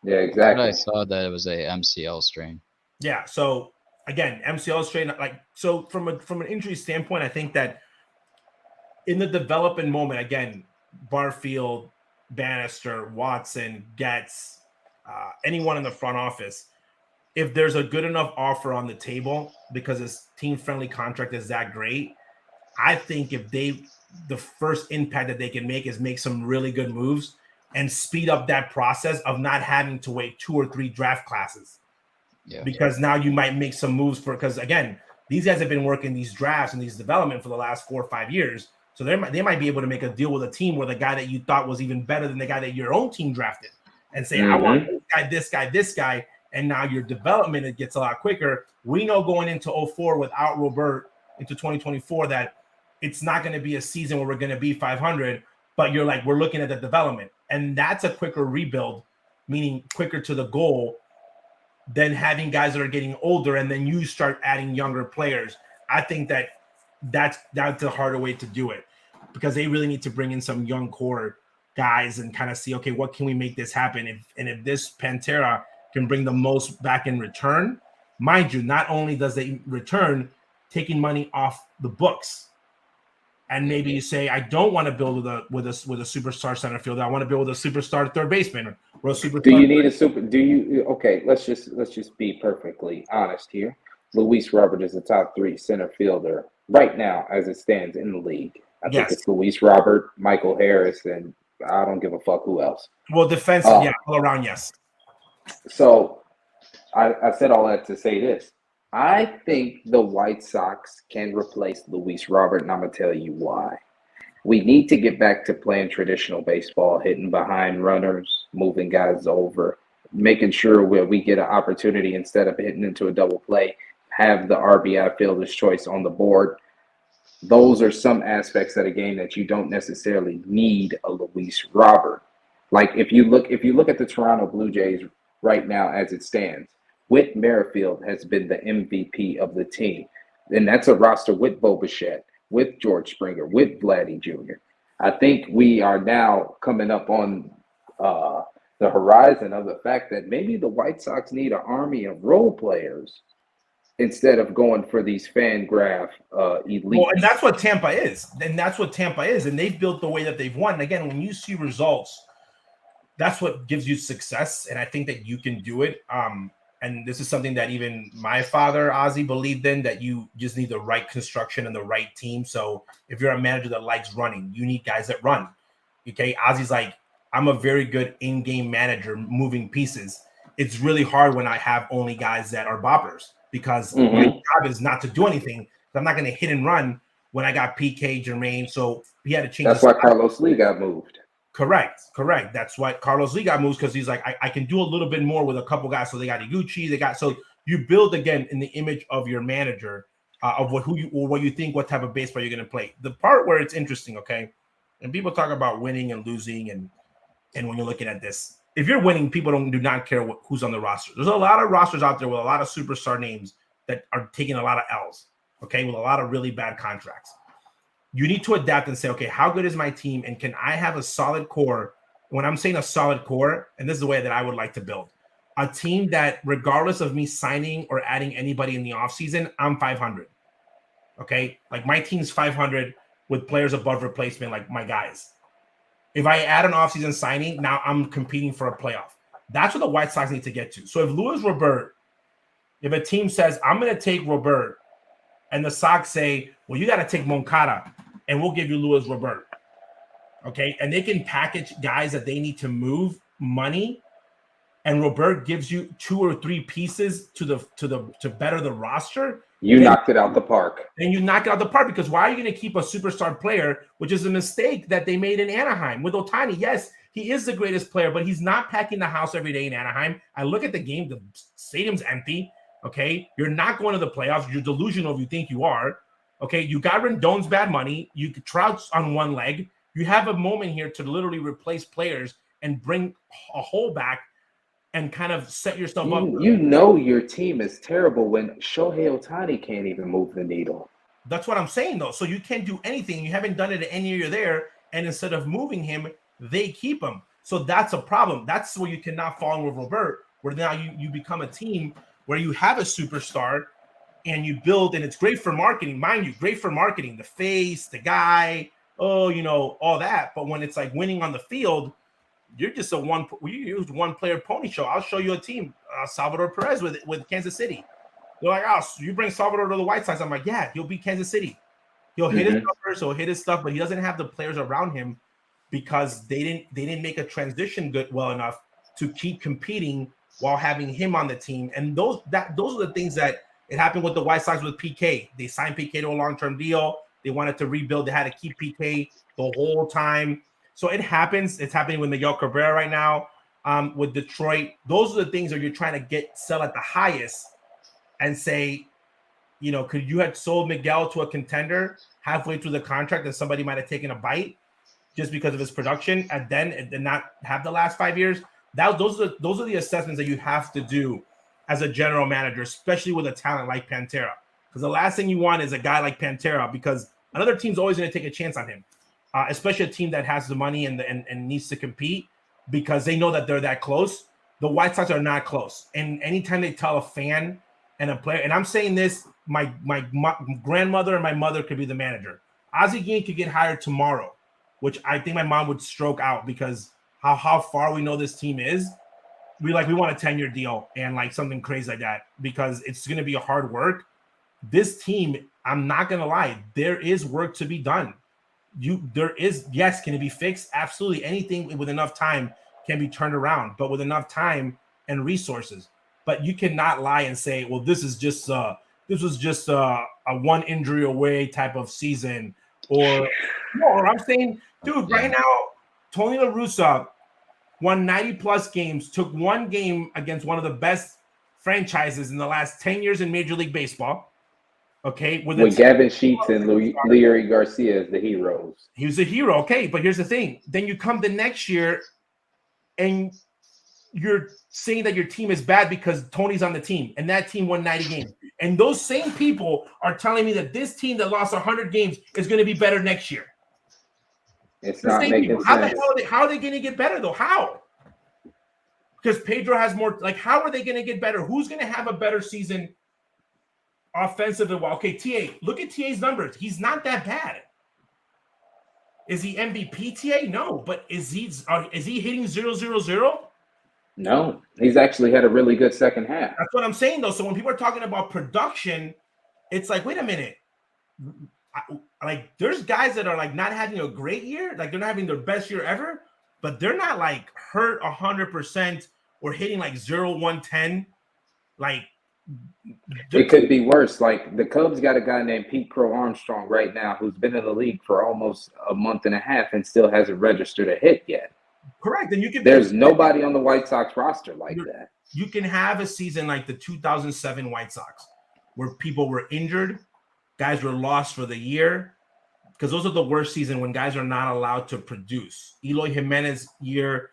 Yeah, exactly. I saw that it was a MCL strain. Yeah, so again, MCL strain, like, so from an injury standpoint, I think that in the development moment, again, Barfield, Bannister, Watson, Getz, anyone in the front office, if there's a good enough offer on the table because his team-friendly contract is that great, I think if the first impact that they can make is make some really good moves and speed up that process of not having to wait 2 or 3 draft classes. Yeah. Because now you might make some moves because again, these guys have been working these drafts and these development for the last 4 or 5 years. So they might be able to make a deal with a team where the guy that you thought was even better than the guy that your own team drafted and say, I want this guy. And now your development, it gets a lot quicker. We know going into 04 without Robert into 2024 that it's not going to be a season where we're going to be 500, but we're looking at the development. And that's a quicker rebuild, meaning quicker to the goal than having guys that are getting older and then you start adding younger players. I think that's the harder way to do it because they really need to bring in some young core guys and kind of see, okay, what can we make this happen? If this Pantera can bring the most back in return, mind you, not only does they return taking money off the books, and maybe you say, I don't want to build with a superstar center fielder. I want to build with a superstar third baseman or a superstar. Do you need a super? Do you? Okay, let's just be perfectly honest here. Luis Robert is a top 3 center fielder right now as it stands in the league. I think it's Luis Robert, Michael Harris, and I don't give a fuck who else. Well, defense, all around, yes. So I said all that to say this. I think the White Sox can replace Luis Robert, and I'm going to tell you why. We need to get back to playing traditional baseball, hitting behind runners, moving guys over. making sure where we get an opportunity instead of hitting into a double play, have the RBI fielder's choice on the board. Those are some aspects of the game that you don't necessarily need a Luis Robert. Like if you look at the Toronto Blue Jays right now as it stands, Whit Merrifield has been the MVP of the team. And that's a roster with Bo Bichette, with George Springer, with Vladdy Jr. I think we are now coming up on the horizon of the fact that maybe the White Sox need an army of role players instead of going for these fan graph elites. Well, and that's what Tampa is. And that's what Tampa is. And they've built the way that they've won. And again, when you see results, that's what gives you success. And I think that you can do it. And this is something that even my father, Ozzie, believed in, that you just need the right construction and the right team. So if you're a manager that likes running, you need guys that run. Okay. Ozzie's like, I'm a very good in-game manager moving pieces. It's really hard when I have only guys that are boppers, because my job is not to do anything. I'm not going to hit and run when I got PK, Jermaine. So he had to change. That's why Carlos Lee got moved. Correct. That's why Carlos Lee got moved, because he's like, I can do a little bit more with a couple guys. So they got Iguchi. So you build again in the image of your manager of what you think, what type of baseball you're going to play. The part where it's interesting, okay, and people talk about winning and losing, and when you're looking at this, if you're winning, people do not care who's on the roster. There's a lot of rosters out there with a lot of superstar names that are taking a lot of L's, okay, with a lot of really bad contracts. You need to adapt and say, okay, how good is my team? And can I have a solid core? When I'm saying a solid core, and this is the way that I would like to build a team that, regardless of me signing or adding anybody in the offseason, I'm 500. Okay. Like my team's 500 with players above replacement, like my guys. If I add an offseason signing, now I'm competing for a playoff. That's what the White Sox need to get to. So if Luis Robert, if a team says, I'm going to take Robert, and the Sox say, well, you got to take Moncada, and we'll give you Luis Robert. Okay. And they can package guys that they need to move money, and Robert gives you 2 or 3 pieces to better the roster. Knocked it out the park. And you knock it out the park, because why are you going to keep a superstar player, which is a mistake that they made in Anaheim with Ohtani? Yes, he is the greatest player, but he's not packing the house every day in Anaheim. I look at the game, the stadium's empty. Okay, you're not going to the playoffs. You're delusional if you think you are. Okay, you got Rendon's bad money. You Trout's on one leg. You have a moment here to literally replace players and bring a hole back and kind of set yourself up. You know your team is terrible when Shohei Ohtani can't even move the needle. That's what I'm saying, though. So you can't do anything. You haven't done it any year you're there, and instead of moving him, they keep him. So that's a problem. That's where you cannot fall in with Robert, where now you become a team where you have a superstar and you build, and it's great for marketing, mind you, great for marketing, the face, the guy, all that. But when it's like winning on the field, you're just you one player pony show. I'll show you a team, Salvador Perez with Kansas City. They're like, oh, so you bring Salvador to the White Sox. I'm like, yeah, he'll beat Kansas City. He'll hit his numbers, he'll hit his stuff, but he doesn't have the players around him because they didn't make a transition well enough to keep competing while having him on the team. And those are the things that it happened with the White Sox with PK. They signed PK to a long-term deal. They wanted to rebuild. They had to keep PK the whole time. So it happens. It's happening with Miguel Cabrera right now with Detroit. Those are the things that you're trying to sell at the highest and say, could you have sold Miguel to a contender halfway through the contract and somebody might have taken a bite just because of his production and then not have the last 5 years? Those are the assessments that you have to do as a general manager, especially with a talent like Pantera. Because the last thing you want is a guy like Pantera, because another team's always going to take a chance on him, especially a team that has the money and needs to compete because they know that they're that close. The White Sox are not close. And anytime they tell a fan and a player, and I'm saying this, my grandmother and my mother could be the manager. Ozzie Guillen could get hired tomorrow, which I think my mom would stroke out because how far we know this team is. We want a 10-year deal and like something crazy like that because it's going to be a hard work. This team, I'm not going to lie, there is work to be done. Yes, can it be fixed? Absolutely. Anything with enough time can be turned around, but with enough time and resources. But you cannot lie and say, well, this was just a one injury away type of season. Or I'm saying, dude, right now, Tony La Russa won 90-plus games, took one game against one of the best franchises in the last 10 years in Major League Baseball. Okay, with Gavin Sheets and Leury Garcia as the heroes. He was a hero. Okay, but here's the thing. Then you come the next year and you're saying that your team is bad because Tony's on the team and that team won 90 games. And those same people are telling me that this team that lost 100 games is going to be better next year. It's not making sense. How are they going to get better, though? How? Because Pedro has more. Like, how are they going to get better? Who's going to have a better season offensively? Well, okay, TA. Look at TA's numbers. He's not that bad. Is he MVP, TA? No. But is he hitting 0-0-0? No. He's actually had a really good second half. That's what I'm saying, though. So when people are talking about production, it's like, wait a minute. Like, there's guys that are like not having a great year, like they're not having their best year ever, but they're not like hurt 100% or hitting like 0-110. Like, it could be worse. Like, the Cubs got a guy named Pete Crow Armstrong right now who's been in the league for almost a month and a half and still hasn't registered a hit yet. Correct. And there's nobody on the White Sox roster like that. You can have a season like the 2007 White Sox where people were injured. Guys were lost for the year, because those are the worst season when guys are not allowed to produce. Eloy Jimenez year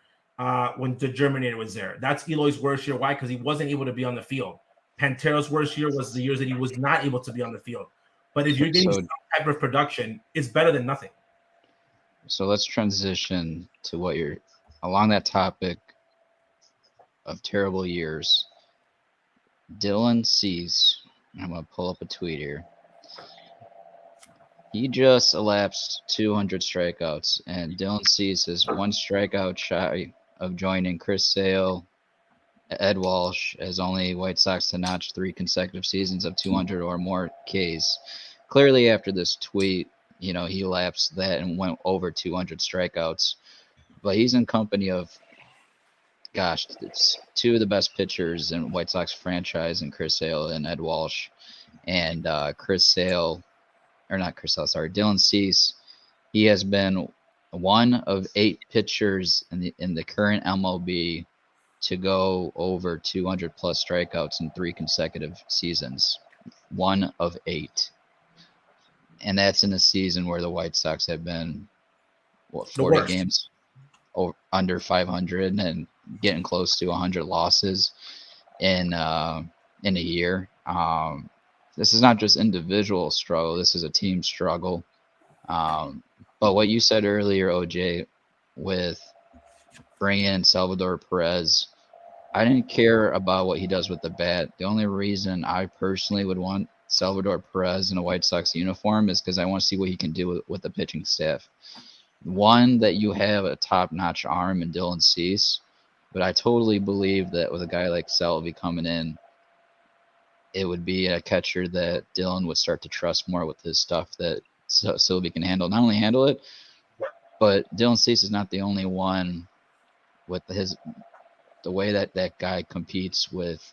when the Germinator was there. That's Eloy's worst year. Why? Because he wasn't able to be on the field. Pantero's worst year was the years that he was not able to be on the field. But if you're getting some type of production, it's better than nothing. So let's transition to what you're along that topic of terrible years. Dylan Cease, I'm going to pull up a tweet here. He just elapsed 200 strikeouts, and Dylan Cease is one strikeout shy of joining Chris Sale, Ed Walsh as only White Sox to notch 3 consecutive seasons of 200 or more Ks. Clearly, after this tweet, he elapsed that and went over 200 strikeouts. But he's in company of, it's 2 of the best pitchers in White Sox franchise, and Chris Sale and Ed Walsh. And Dylan Cease, he has been one of 8 pitchers in the current MLB to go over 200 plus strikeouts in 3 consecutive seasons. 1 of 8. And that's in a season where the White Sox have been 40 games under 500 and getting close to 100 losses in a year. This is not just individual struggle. This is a team struggle. But what you said earlier, OJ, with bringing in Salvador Perez, I didn't care about what he does with the bat. The only reason I personally would want Salvador Perez in a White Sox uniform is because I want to see what he can do with the pitching staff. One, that you have a top-notch arm in Dylan Cease, but I totally believe that with a guy like Salvi coming in, it would be a catcher that Dylan would start to trust more with his stuff that Sylvie can handle. Not only handle it, but Dylan Cease is not the only one with the way that guy competes with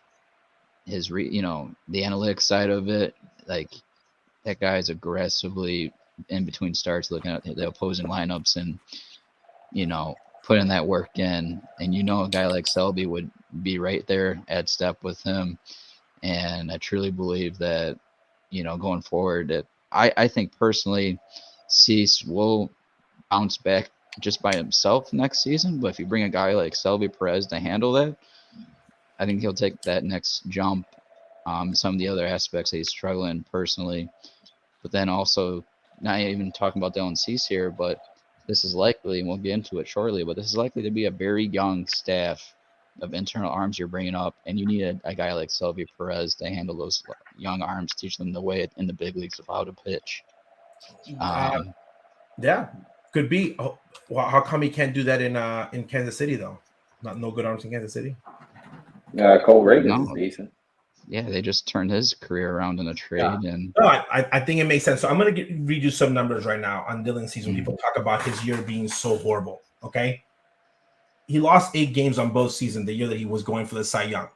his, the analytics side of it. Like, that guy is aggressively in between starts looking at the opposing lineups and, putting that work in. And a guy like Selby would be right there at step with him. And I truly believe that, going forward, that I think personally Cease will bounce back just by himself next season. But if you bring a guy like Selby Perez to handle that, I think he'll take that next jump. Some of the other aspects that he's struggling personally. But then also, not even talking about Dylan Cease here, but this is likely, and we'll get into it shortly, but this is likely to be a very young staff of internal arms you're bringing up, and you need a guy like Salvi Perez to handle those young arms, teach them the way in the big leagues of how to pitch. Yeah, could be. Oh, well, how come he can't do that in Kansas City though? No good arms in Kansas City. Cole Reagan is decent. Yeah, they just turned his career around in a trade. Yeah. And no, I think it makes sense. So I'm going to read you some numbers right now on Dylan Cease when people talk about his year being so horrible. Okay, he lost 8 games on both seasons the year that he was going for the Cy Young.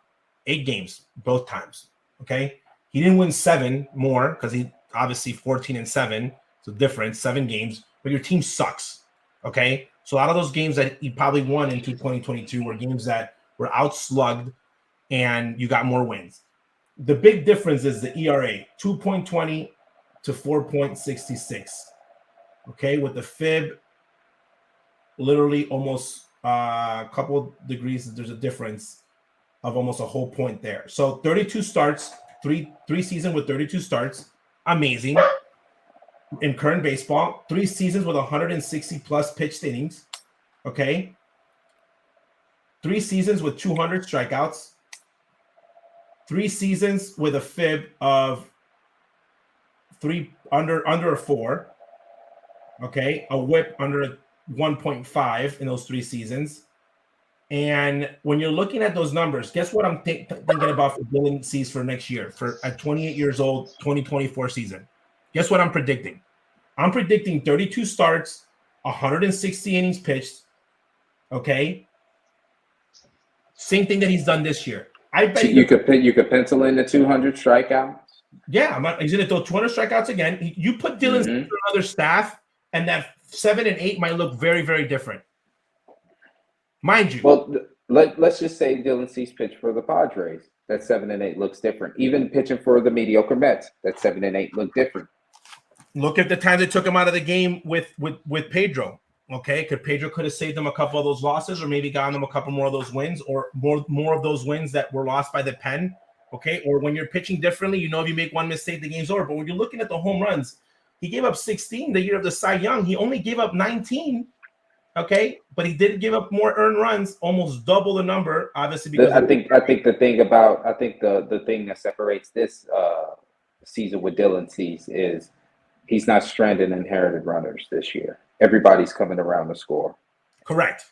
8 games both times. Okay, he didn't win 7 more because he obviously 14-7. So different 7 games, but your team sucks. Okay, So a lot of those games that he probably won into 2022 were games that were outslugged and you got more wins. The big difference is the ERA, 2.20 to 4.66. Okay, with the fib, literally almost a couple degrees, there's a difference of almost a whole point there. So 32 starts, three seasons with 32 starts, amazing. In current baseball, 3 seasons with 160 plus pitched innings. Okay. 3 seasons with 200 strikeouts. 3 seasons with a fib of 3 under a 4. Okay. A whip under 1.5 in those 3 seasons. And when you're looking at those numbers, guess what I'm thinking about for Guillen Cease for next year, for a 28 years old, 2024 season? Guess what I'm predicting? I'm predicting 32 starts, 160 innings pitched. Okay. Same thing that he's done this year. I bet you could pencil in the 200 strikeouts. Yeah, he's going to throw 200 strikeouts again. You put Dylan Cease on another staff, and that 7 and 8 might look very, very different. Mind you. Well, let's just say Dylan Cease pitched for the Padres. That 7 and 8 looks different. Even pitching for the mediocre Mets, that 7 and 8 look different. Look at the time they took him out of the game with Pedro. Okay, Pedro could have saved them a couple of those losses, or maybe gotten them a couple more of those wins, or more of those wins that were lost by the pen. Okay, or when you're pitching differently, if you make one mistake, the game's over. But when you're looking at the home runs, he gave up 16 the year of the Cy Young. He only gave up 19. Okay, but he did give up more earned runs, almost double the number, obviously. Because I think the thing that separates this season with Dylan Cease is he's not stranded inherited runners this year. Everybody's coming around to score. Correct.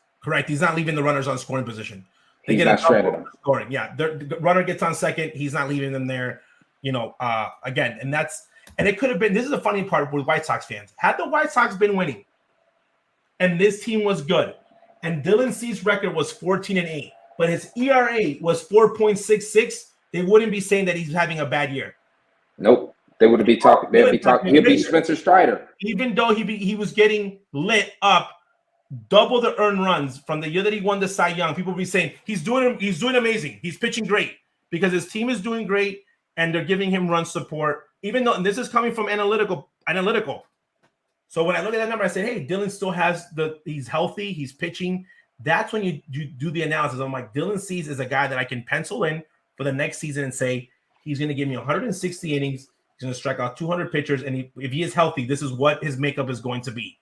He's not leaving the runners on scoring position. They he's get not stranded them. Scoring. Yeah, the runner gets on second. He's not leaving them there. Again, and it could have been. This is the funny part with White Sox fans. Had the White Sox been winning, and this team was good, and Dylan Cease's record was 14 and 8, but his ERA was 4.66, they wouldn't be saying that he's having a bad year. Nope. They would be talking. They'd be talking. He'd be Spencer Strider. Even though he was getting lit up, double the earned runs from the year that he won the Cy Young. People would be saying he's doing amazing. He's pitching great because his team is doing great and they're giving him run support. Even though, and this is coming from analytical. So when I look at that number, I say, hey, Dylan still he's healthy, he's pitching. That's when you do the analysis. I'm like, Dylan Cease is a guy that I can pencil in for the next season and say he's going to give me 160 innings. He's going to strike out 200 pitchers, and if he is healthy, this is what his makeup is going to be.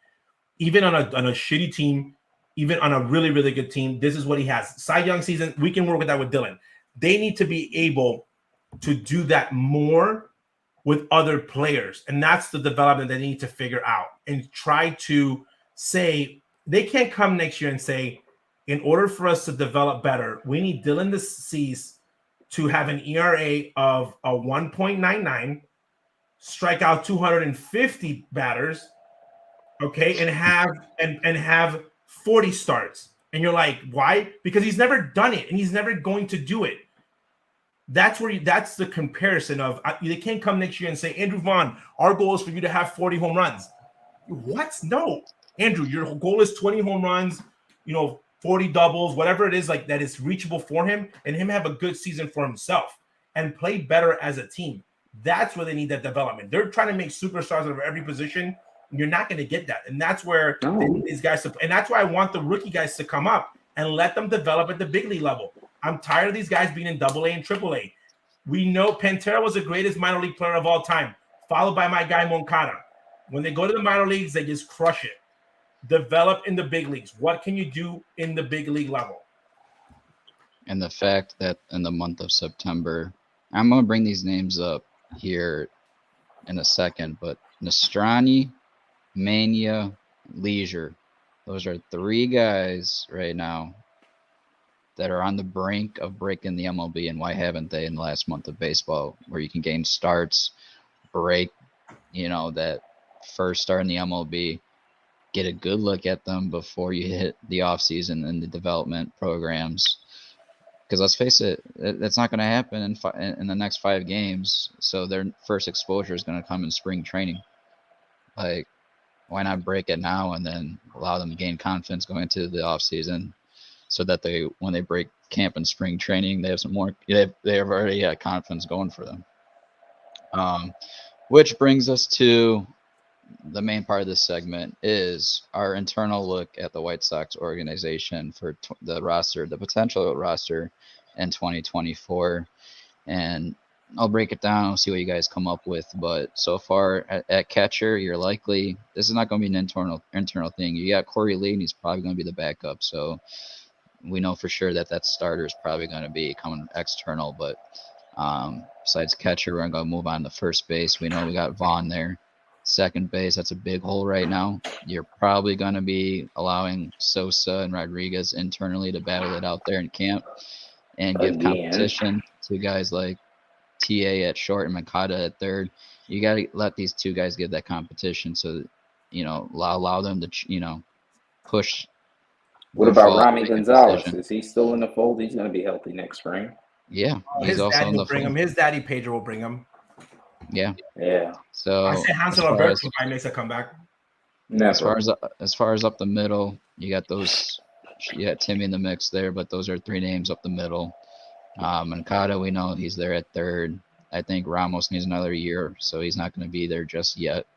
Even on a shitty team, even on a really, really good team, this is what he has. Cy Young season, we can work with that with Dylan. They need to be able to do that more with other players, and that's the development they need to figure out and try to say they can't come next year and say, in order for us to develop better, we need Dylan Cease to have an ERA of a 1.99, strike out 250 batters, okay, and have 40 starts. And you're like, why? Because he's never done it, and he's never going to do it. That's the comparison of they can't come next year and say, Andrew Vaughn, our goal is for you to have 40 home runs. What? No, Andrew, your goal is 20 home runs, 40 doubles, whatever it is, like that is reachable for him, and him have a good season for himself and play better as a team. That's where they need that development. They're trying to make superstars out of every position. And you're not going to get that. And that's where they need these guys and that's why I want the rookie guys to come up and let them develop at the big league level. I'm tired of these guys being in AA and AAA. We know Pantera was the greatest minor league player of all time, followed by my guy Moncada. When they go to the minor leagues, they just crush it. Develop in the big leagues. What can you do in the big league level? And the fact that in the month of September, I'm going to bring these names up here in a second, but Nostrani, Mania, Leisure, those are 3 guys right now that are on the brink of breaking the MLB, and why haven't they in the last month of baseball, where you can gain starts, break, that first start in the MLB, get a good look at them before you hit the offseason and the development programs. Because let's face it, that's not going to happen in the next 5 games. So their first exposure is going to come in spring training. Like, why not break it now and then allow them to gain confidence going into the offseason so that when they break camp and spring training, they have some more, they have already had confidence going for them. Which brings us to the main part of this segment is our internal look at the White Sox organization for the roster, the potential roster in 2024. And I'll break it down. I'll see what you guys come up with. But so far at catcher, you're likely, this is not going to be an internal thing. You got Corey Lee, and he's probably going to be the backup. So we know for sure that starter is probably going to be coming external. But besides catcher, we're going to move on to first base. We know we got Vaughn there. Second base, that's a big hole right now. You're probably going to be allowing Sosa and Rodriguez internally to battle it out there in camp and give competition to guys like TA at short and Makata at third. You got to let these two guys give that competition so that, allow them to, push. What about Rami Gonzalez? Is he still in the fold? He's going to be healthy next spring. Yeah, he's also in the fold. His daddy Pedro will bring him. Yeah. So I say Hansel Alberto might make a comeback. Never. As far as up the middle, you got those. You got Timmy in the mix there, but those are three names up the middle. Mancada, we know he's there at third. I think Ramos needs another year, so he's not going to be there just yet.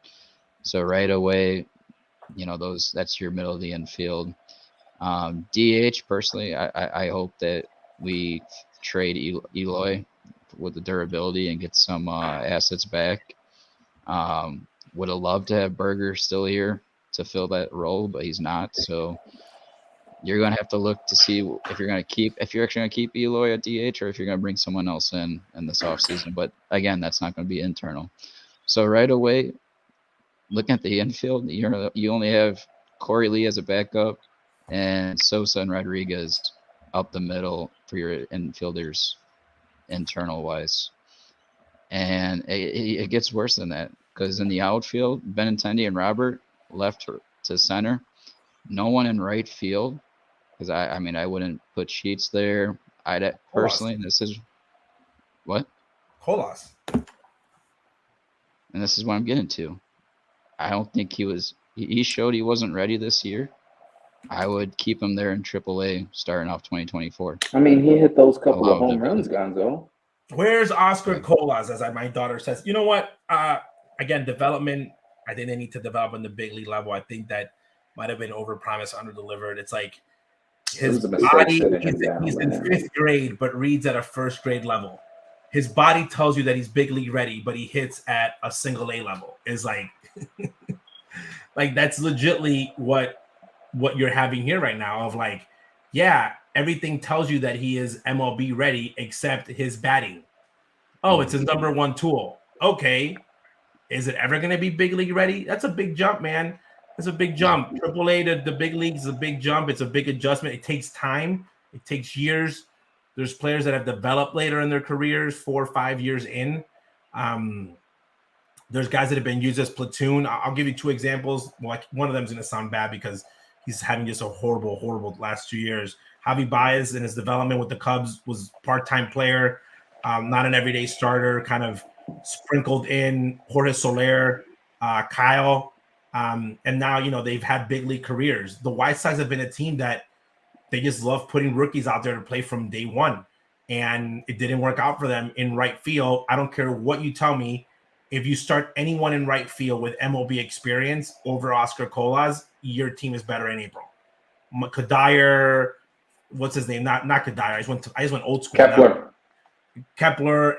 So right away, that's your middle of the infield. DH, personally, I hope that we trade Eloy with the durability and get some assets back. Would have loved to have Berger still here to fill that role, but he's not. So you're going to have to look to see if you're actually going to keep Eloy at DH or if you're going to bring someone else in this offseason. But again, that's not going to be internal. So right away, looking at the infield, you only have Corey Lee as a backup and Sosa and Rodriguez up the middle for your infielders internal wise. And it gets worse than that because in the outfield, Benintendi and Robert left to center. No one in right field because I wouldn't put Sheets there. I'd personally, and this is what? Colas. And this is what I'm getting to. I don't think he showed he wasn't ready this year. I would keep him there in AAA starting off 2024. I mean, he hit those couple of home runs, Gonzo. Where's Oscar Colas, as my daughter says? You know what? Again, development, I think they need to develop on the big league level. I think that might have been overpromised, under-delivered. It's like his body, he's in fifth grade, but reads at a first grade level. His body tells you that he's big league ready, but he hits at a single A level. Is like, like that's legitly what you're having here right now of like, yeah, everything tells you that he is MLB ready except his batting. Oh, it's his number one tool. Okay. Is it ever going to be big league ready? That's a big jump, man. That's a big jump. AAA to the big leagues is a big jump. It's a big adjustment. It takes time. It takes years. There's players that have developed later in their careers, 4 or 5 years in. There's guys that have been used as platoon. I'll give you 2 examples. Like one of them is going to sound bad because he's having just a horrible last 2 years. Javi Baez in his development with the Cubs was part-time player, not an everyday starter, kind of sprinkled in. Jorge Soler, Kyle, and now, they've had big league careers. The White Sox have been a team that they just love putting rookies out there to play from day one, and it didn't work out for them in right field. I don't care what you tell me. If you start anyone in right field with MLB experience over Oscar Colas, your team is better in April. Kadire, what's his name? Not Kadire. I just went old school. Kepler.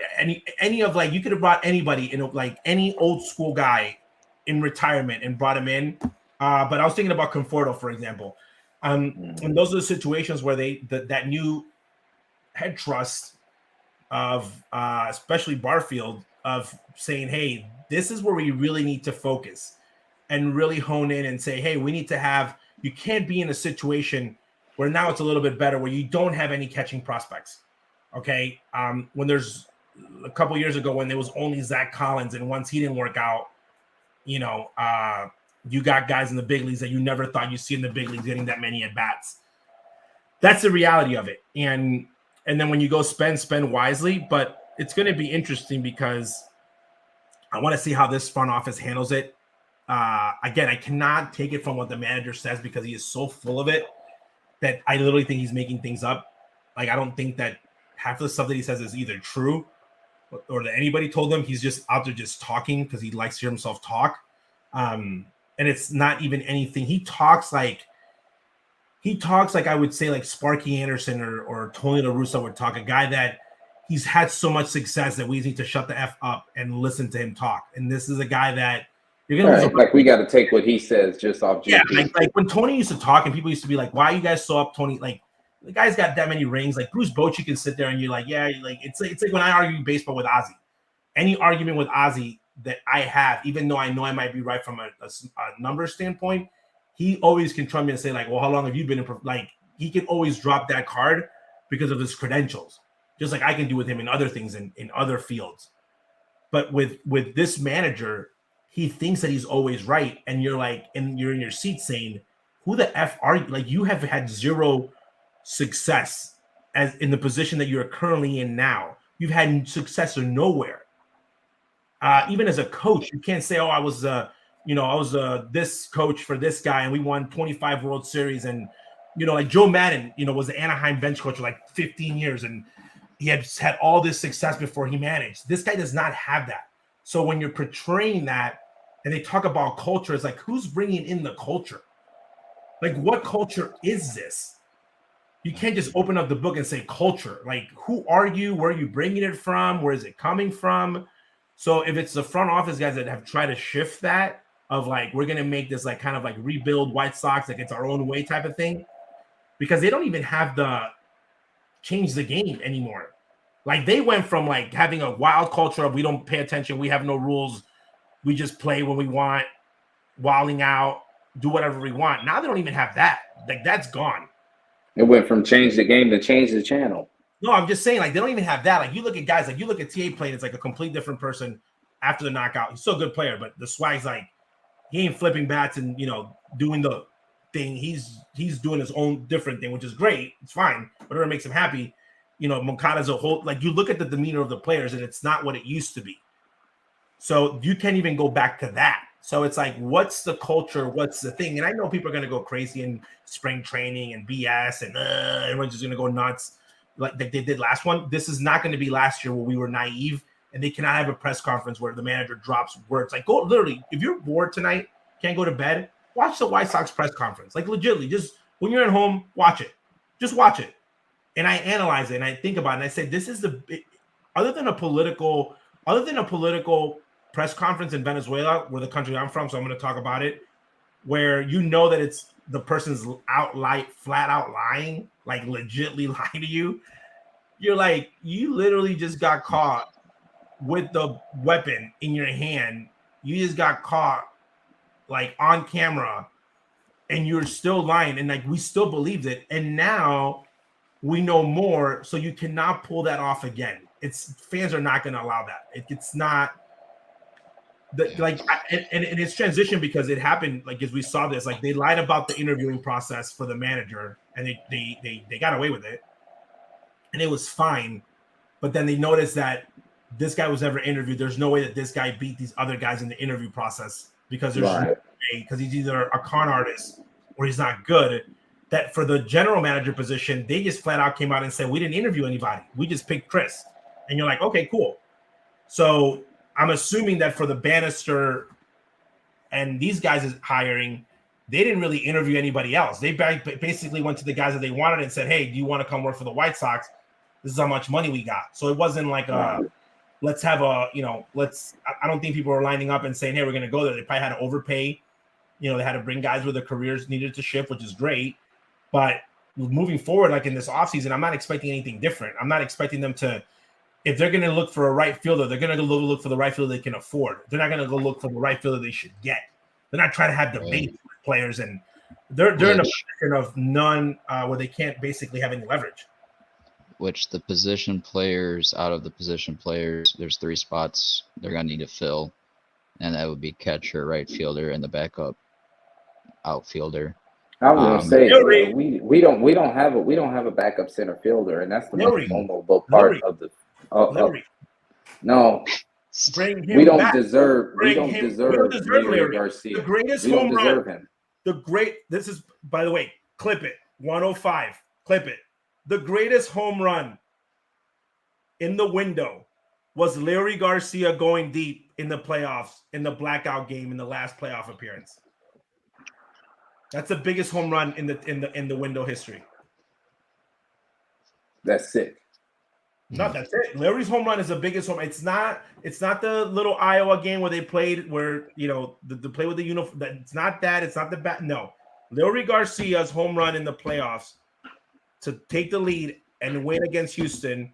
Any of like you could have brought anybody in like any old school guy in retirement and brought him in. But I was thinking about Conforto, for example. And those are the situations where that new head trust of especially Barfield of saying, hey, this is where we really need to focus and really hone in and say, hey, we need to have, you can't be in a situation where now it's a little bit better where you don't have any catching prospects. Okay. When there's a couple years ago when there was only Zach Collins and once he didn't work out, you got guys in the big leagues that you never thought you'd see in the big leagues getting that many at bats. That's the reality of it. And then when you go spend wisely, but it's going to be interesting because I want to see how this front office handles it. again, I cannot take it from what the manager says because he is so full of it that I literally think he's making things up. Like, I don't think that half of the stuff that he says is either true or that anybody told him. He's just out there just talking because he likes to hear himself talk. And it's not even anything. He talks like I would say like Sparky Anderson or Tony La Russa would talk, a guy that he's had so much success that we need to shut the F up and listen to him talk. And this is a guy that you're going to like we got to take what he says just off. Yeah, like when Tony used to talk and people used to be like, why are you guys so up, Tony? Like, the guy's got that many rings. Like Bruce Bochy can sit there and you're like, yeah, like it's like when I argue baseball with Ozzy. Any argument with Ozzy that I have, even though I know I might be right from a number standpoint, he always can trump me and say like, well, how long have you been in? Like he can always drop that card because of his credentials, just like I can do with him in other things in other fields. But with this manager, he thinks that he's always right, and you're like, and you're in your seat saying, who the F are you? Like you have had zero success as in the position that you're currently in now. You've had success or nowhere. Even as a coach, you can't say, "Oh, I was this coach for this guy, and we won 25 World Series." And like Joe Madden, was the Anaheim bench coach for like 15 years, and he had all this success before he managed. This guy does not have that. So when you're portraying that, and they talk about culture, it's like, who's bringing in the culture? Like, what culture is this? You can't just open up the book and say culture. Like, who are you? Where are you bringing it from? Where is it coming from? So if it's the front office guys that have tried to shift that of like, we're going to make this like kind of like rebuild White Sox, like it's our own way type of thing, because they don't even have the change the game anymore. Like they went from like having a wild culture of we don't pay attention, we have no rules, we just play when we want, wilding out, do whatever we want. Now they don't even have that. Like that's gone. It went from change the game to change the channel. No, I'm just saying, like, they don't even have that. Like, you look at guys, like, you look at TA playing, it's like a complete different person after the knockout. He's still a good player, but the swag's like, he ain't flipping bats and, doing the thing. He's doing his own different thing, which is great. It's fine. Whatever makes him happy. Moncada's a whole, like, you look at the demeanor of the players, and it's not what it used to be. So you can't even go back to that. So it's like, what's the culture? What's the thing? And I know people are going to go crazy in spring training and BS, and everyone's just going to go nuts. Like they did last one. This is not going to be last year where we were naive and they cannot have a press conference where the manager drops words. Like, go literally, if you're bored tonight, can't go to bed, watch the White Sox press conference. Like legitimately, just when you're at home, watch it. Just watch it. And I analyze it and I think about it and I say, this is other than a political press conference in Venezuela, where the country I'm from, so I'm going to talk about it, where that it's the person's flat out lying, like legitimately lying to you. You're like, you literally just got caught with the weapon in your hand. You just got caught like on camera and you're still lying. And like, we still believed it. And now we know more. So you cannot pull that off again. Fans are not going to allow that. It's not. And it's transition because it happened like as we saw this, like they lied about the interviewing process for the manager and they got away with it and it was fine, but then they noticed that this guy was never interviewed. There's no way that this guy beat these other guys in the interview process because there's no way, because he's either a con artist or he's not good. That for the general manager position, they just flat out came out and said, we didn't interview anybody, we just picked Chris. And you're like, okay, cool. So I'm assuming that for the Bannister and these guys is hiring, they didn't really interview anybody else. They basically went to the guys that they wanted and said, hey, do you want to come work for the White Sox? This is how much money we got. So it wasn't like let's have I don't think people were lining up and saying, hey, we're going to go there. They probably had to overpay. They had to bring guys where their careers needed to shift, which is great. But moving forward, like in this offseason, I'm not expecting anything different. I'm not expecting them to, if they're going to look for a right fielder, they're going to go look for the right fielder they can afford. They're not going to go look for the right fielder they should get. They're not trying to have debate with players, and they're in a position of none where they can't basically have any leverage. Which the position players, out of the position players, there's 3 spots they're going to need to fill, and that would be catcher, right fielder, and the backup outfielder. I was gonna say we don't have a backup center fielder, and that's the most vulnerable part of the. No, Bring him We don't back. deserve. We Bring don't him. deserve We don't deserve Larry Larry. Garcia. The greatest We don't home deserve run. him. This is, by the way, clip it. 105. Clip it. The greatest home run in the window was Larry Garcia going deep in the playoffs in the blackout game in the last playoff appearance. That's the biggest home run in the window history. That's sick. No, that's it. Larry's home run is the biggest home. It's not the little Iowa game where they played where the play with the uniform. It's not that. It's not the bat. No, Larry Garcia's home run in the playoffs to take the lead and win against Houston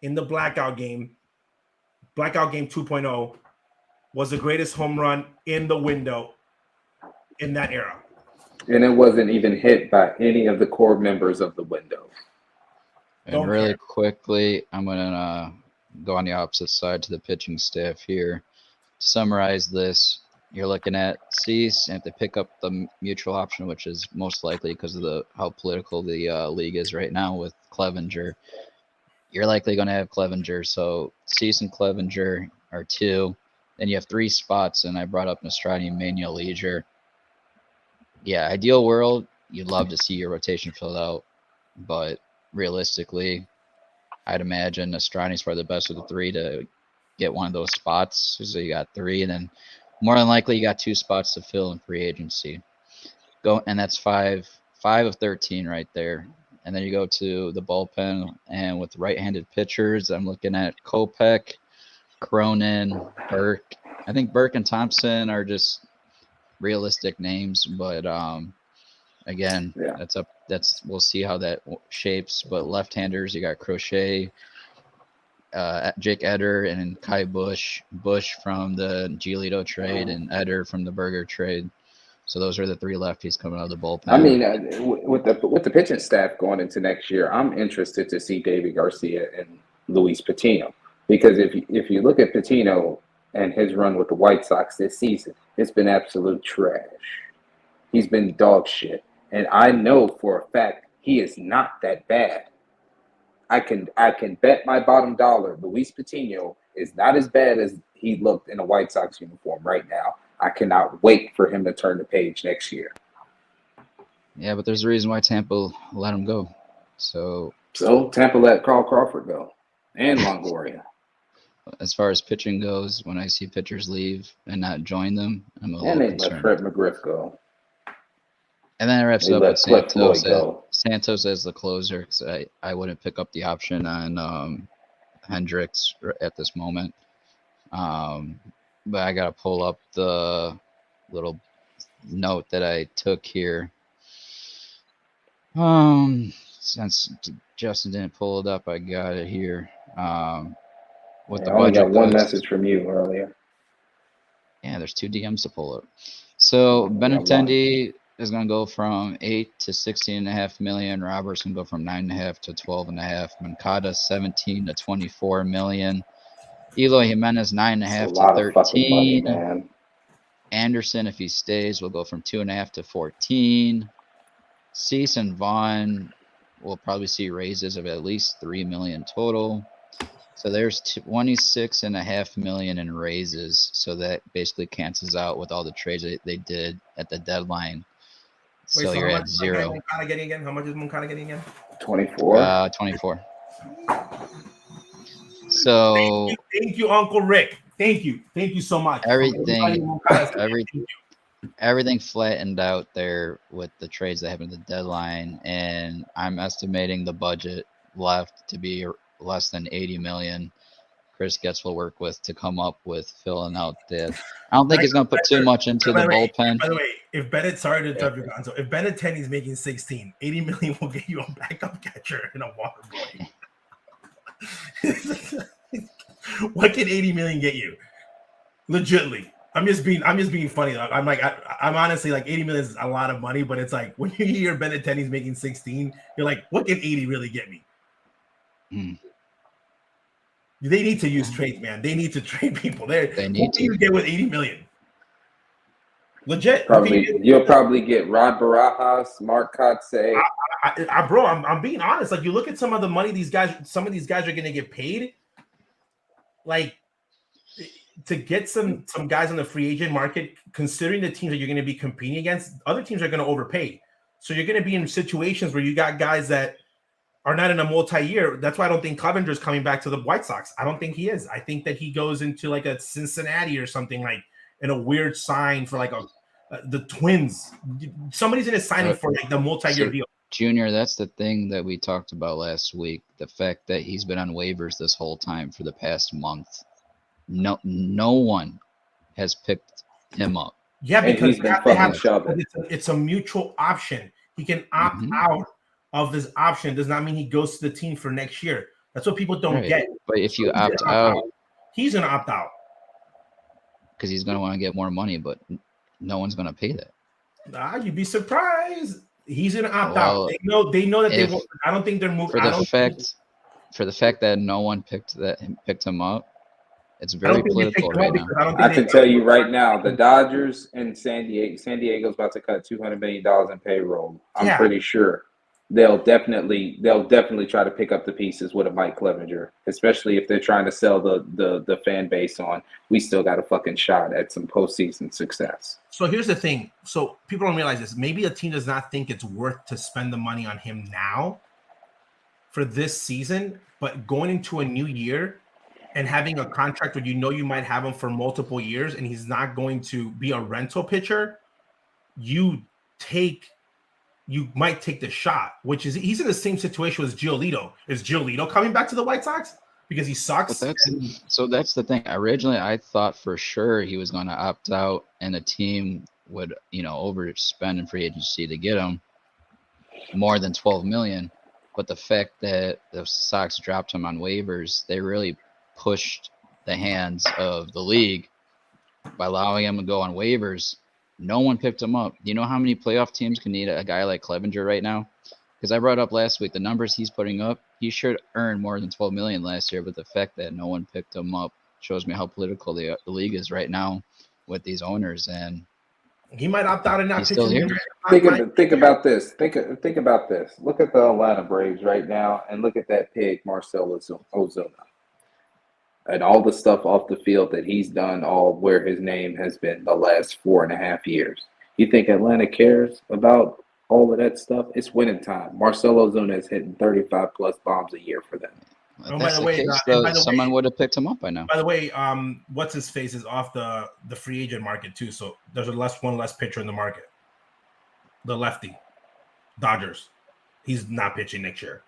in the blackout game 2.0 was the greatest home run in the window in that era. And it wasn't even hit by any of the core members of the window. And really quickly, I'm going to go on the opposite side to the pitching staff here. To summarize this, you're looking at Cease, and if they pick up the mutual option, which is most likely because of how political the league is right now with Clevenger, you're likely going to have Clevenger. So Cease and Clevenger are 2. Then you have 3 spots, and I brought up Nostrani and Manuel Leisure. Yeah, ideal world, you'd love to see your rotation filled out, but realistically, I'd imagine Nostrani's probably the best of the 3 to get one of those spots. So you got 3, and then more than likely you got 2 spots to fill in free agency. And that's 5 of 13 right there. And then you go to the bullpen, and with right-handed pitchers, I'm looking at Kopech, Cronin, Burke. I think Burke and Thompson are just realistic names, but again, we'll see how that shapes. But left-handers, you got Crochet, Jake Eder, and Kai Bush from the Giolito trade, and Eder from the Berger trade. So those are the 3 lefties coming out of the bullpen. I mean, with the pitching staff going into next year, I'm interested to see David Garcia and Luis Patino, because if you look at Patino and his run with the White Sox this season, it's been absolute trash. He's been dog shit. And I know for a fact he is not that bad. I can bet my bottom dollar Luis Patino is not as bad as he looked in a White Sox uniform right now. I cannot wait for him to turn the page next year. Yeah, but there's a reason why Tampa let him go. So Tampa let Carl Crawford go and Longoria. As far as pitching goes, when I see pitchers leave and not join them, I'm a little concerned. Let Fred McGriff go. And then it wraps it up with Santos as the closer, because I wouldn't pick up the option on Hendricks at this moment. But I got to pull up the little note that I took here. Since Justin didn't pull it up, I got it here. What the budget got one message from you earlier. Yeah, there's 2 DMs to pull up. So Benintendi is going to go from 8 to 16.5 million. Robertson go from 9.5 to 12.5. Moncada 17 to 24 million. Eloy Jimenez 9.5 to 13. Money, Anderson, if he stays, will go from 2.5 to 14. Cease and Vaughn will probably see raises of at least 3 million total. So there's 26.5 million in raises. So that basically cancels out with all the trades they did at the deadline. Wait, so you're at 0. Moncada getting again? How much is Moncada getting again? 24. 24. So thank you, Uncle Rick. Thank you so much. Everything flattened out there with the trades that happened at the deadline, and I'm estimating the budget left to be less than 80 million. Chris Getz will work with to come up with filling out that. I don't think he's going to put too much into the bullpen. By the way, if Bennett, sorry to interrupt you, Gonzo, if Benintendi's making 16, 80 million will get you a backup catcher and a water boy. What can 80 million get you? Legitly. I'm just being funny. I'm honestly like 80 million is a lot of money, but it's like when you hear Benintendi's making 16, you're like, what can 80 really get me? They need to use trades, man. They need to trade people. They need to get with 80 million. Legit. You'll probably get Rod Barajas, Mark Kotsay. Bro, I'm being honest. Like, you look at some of the money some of these guys are going to get paid. Like, to get some guys on the free agent market, considering the teams that you're going to be competing against, other teams are going to overpay. So you're going to be in situations where you got guys that are not in a multi-year. That's why I don't think Clevenger's coming back to the White Sox. I don't think he is. I think that he goes into like a Cincinnati or something, like in a weird sign for like the Twins. Somebody's in a signing for like the multi-year deal. Junior, that's the thing that we talked about last week. The fact that he's been on waivers this whole time for the past month. No one has picked him up. Yeah, because he's been fucking shoving. It's a mutual option. He can opt out of this option. It does not mean he goes to the team for next year. That's what people don't get. But if you opt out, he's going to opt out. Because he's going to want to get more money, but no one's going to pay that. You'd be surprised. He's going to opt out. They know that they won't. I don't think they're moving. For the fact that no one picked him up, it's very political right now. I can tell you right now, the Dodgers and San Diego's about to cut $200 million in payroll. I'm pretty sure they'll definitely try to pick up the pieces with a Mike Clevenger, especially if they're trying to sell the fan base on. We still got a fucking shot at some postseason success. So here's the thing. So people don't realize this. Maybe a team does not think it's worth to spend the money on him now for this season, but going into a new year and having a contract where you might have him for multiple years and he's not going to be a rental pitcher, you might take the shot, which is he's in the same situation as Giolito. Is Giolito coming back to the White Sox because he sucks? So that's the thing. Originally, I thought for sure he was going to opt out and the team would, overspend in free agency to get him more than $12 million. But the fact that the Sox dropped him on waivers, they really pushed the hands of the league by allowing him to go on waivers. No one picked him up. You know how many playoff teams can need a guy like Clevenger right now? Because I brought up last week the numbers he's putting up. He should earn more than $12 million last year, but the fact that no one picked him up shows me how political the league is right now with these owners. And he might opt out and not still here. Think about this. Think about this. Look at the Atlanta Braves right now, and look at that pig, Marcell Ozuna. And all the stuff off the field that he's done, all where his name has been the last 4.5 years. You think Atlanta cares about all of that stuff? It's winning time. Marcell Ozuna is hitting 35-plus bombs a year for them. If that's the case, someone would have picked him up by now. By the way, what's his face is off the free agent market too. So there's one less pitcher in the market. The lefty, Dodgers. He's not pitching next year.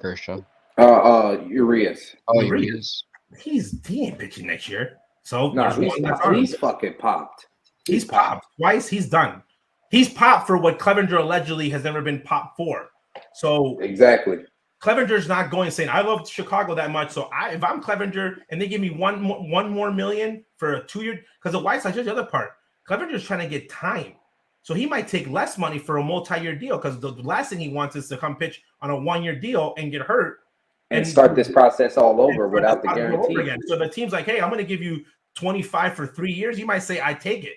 Kershaw. Urias. Urias. He ain't pitching next year. So he's fucking popped. He's popped twice. He's done. He's popped for what Clevenger allegedly has never been popped for. So exactly. Clevenger's not going saying I love Chicago that much. So if I'm Clevenger and they give me one more million for a 2 year, because the White Sox, here's the other part. Clevenger's trying to get time. So he might take less money for a multi-year deal because the last thing he wants is to come pitch on a 1 year deal and get hurt. And start this process all over without the guarantee. So the team's like, hey, I'm going to give you 25 for 3 years. You might say, I take it.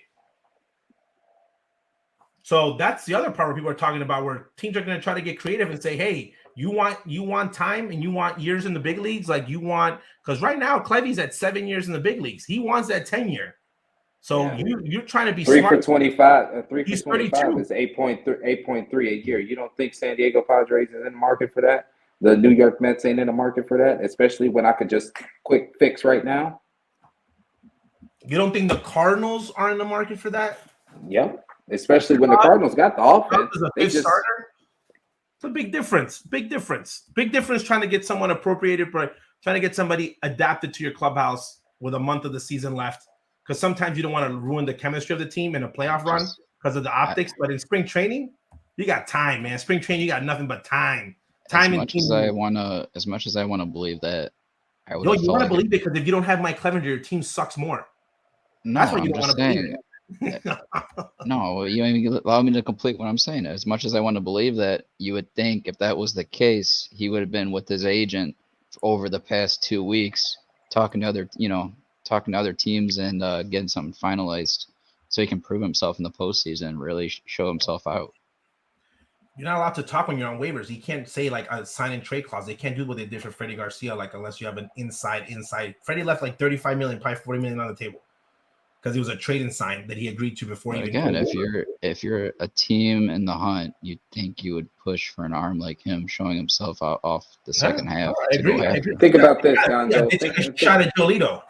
So that's the other part where people are talking about where teams are going to try to get creative and say, hey, you want time and you want years in the big leagues? Like you want – because right now, Clevy's at 7 years in the big leagues. He wants that 10-year. So you're trying to be smart. 3 for 25. 3 He's for 25 is 8.3 a year. You don't think San Diego Padres is in the market for that? The New York Mets ain't in the market for that, especially when I could just quick fix right now. You don't think the Cardinals are in the market for that? Yep. Especially when the Cardinals got the offense. It's a big difference. Big difference trying to get someone appropriated, but trying to get somebody adapted to your clubhouse with a month of the season left. Because sometimes you don't want to ruin the chemistry of the team in a playoff run because of the optics. But in spring training, you got time, man. Spring training, you got nothing but time. As much as I want to believe that, I would. No, you want to believe it because if you don't have Mike Clevenger, your team sucks more. No, that's what you don't want to believe it. No, you don't even allow me to complete what I'm saying. As much as I want to believe that, you would think if that was the case, he would have been with his agent over the past 2 weeks, talking to other teams and getting something finalized, so he can prove himself in the postseason and really show himself out. You're not allowed to talk when you're on waivers. You can't say like a sign and trade clause. They can't do what they did for Freddie Garcia, like unless you have an inside. Freddie left like 35 million, probably 40 million on the table because it was a trade and sign that he agreed to before. But again, if you're a team in the hunt, you'd think you would push for an arm like him, showing himself out off the second half. I agree. Think about this, Gonzo. They took a shot at Jolito.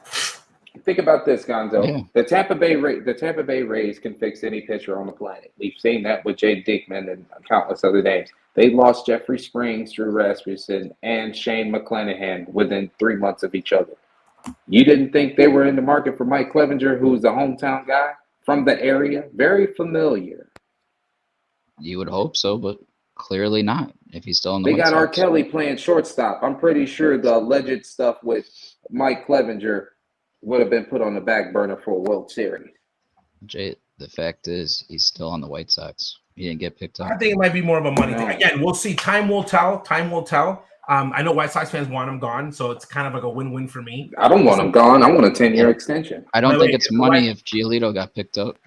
Think about this, Gonzo. Yeah. The Tampa Bay Rays can fix any pitcher on the planet. We've seen that with Jay Dickman and countless other names. They lost Jeffrey Springs, Drew Rasmussen, and Shane McClanahan within 3 months of each other. You didn't think they were in the market for Mike Clevenger, who's a hometown guy from the area, very familiar. You would hope so, but clearly not. If he's still in the They got R. Sox. Kelly playing shortstop. I'm pretty sure the alleged stuff with Mike Clevenger would have been put on the back burner for a World Series. Jay, the fact is, he's still on the White Sox. He didn't get picked up. I think it might be more of a money thing. Again, we'll see. Time will tell. Time will tell. I know White Sox fans want him gone, so it's kind of like a win-win for me. I don't want him gone. I want a 10-year extension. I don't think it's money if Giolito got picked up.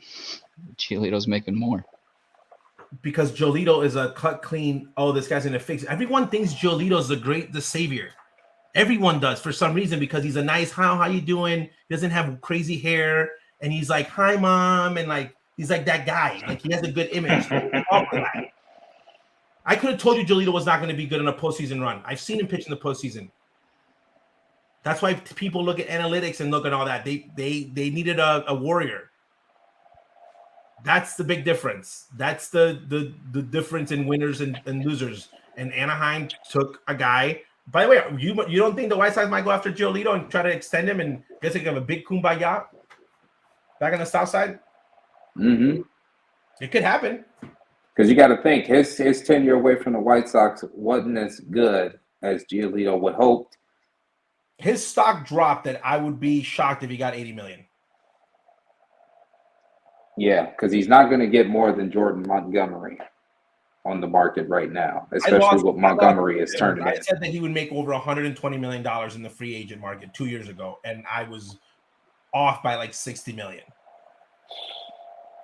Giolito's making more. Because Jolito is a cut clean, oh, this guy's going to fix it. Everyone thinks Jolito's the savior. Everyone does for some reason because he's a nice, how you doing? He doesn't have crazy hair. And he's like, hi, mom. And like, he's like that guy. Like he has a good image. I could have told you Jolito was not going to be good in a postseason run. I've seen him pitch in the postseason. That's why people look at analytics and look at all that. They needed a warrior. That's the big difference. That's the difference in winners and losers. And Anaheim took a guy. By the way, you don't think the White Sox might go after Giolito and try to extend him and guess they can have a big kumbaya back on the south side? Mm-hmm. It could happen. Because you got to think, his tenure away from the White Sox wasn't as good as Giolito would hoped. His stock dropped that I would be shocked if he got $80 million. Yeah, because he's not going to get more than Jordan Montgomery on the market right now, especially what Montgomery is turning in. I said that he would make over $120 million in the free agent market 2 years ago, and I was off by like $60 million.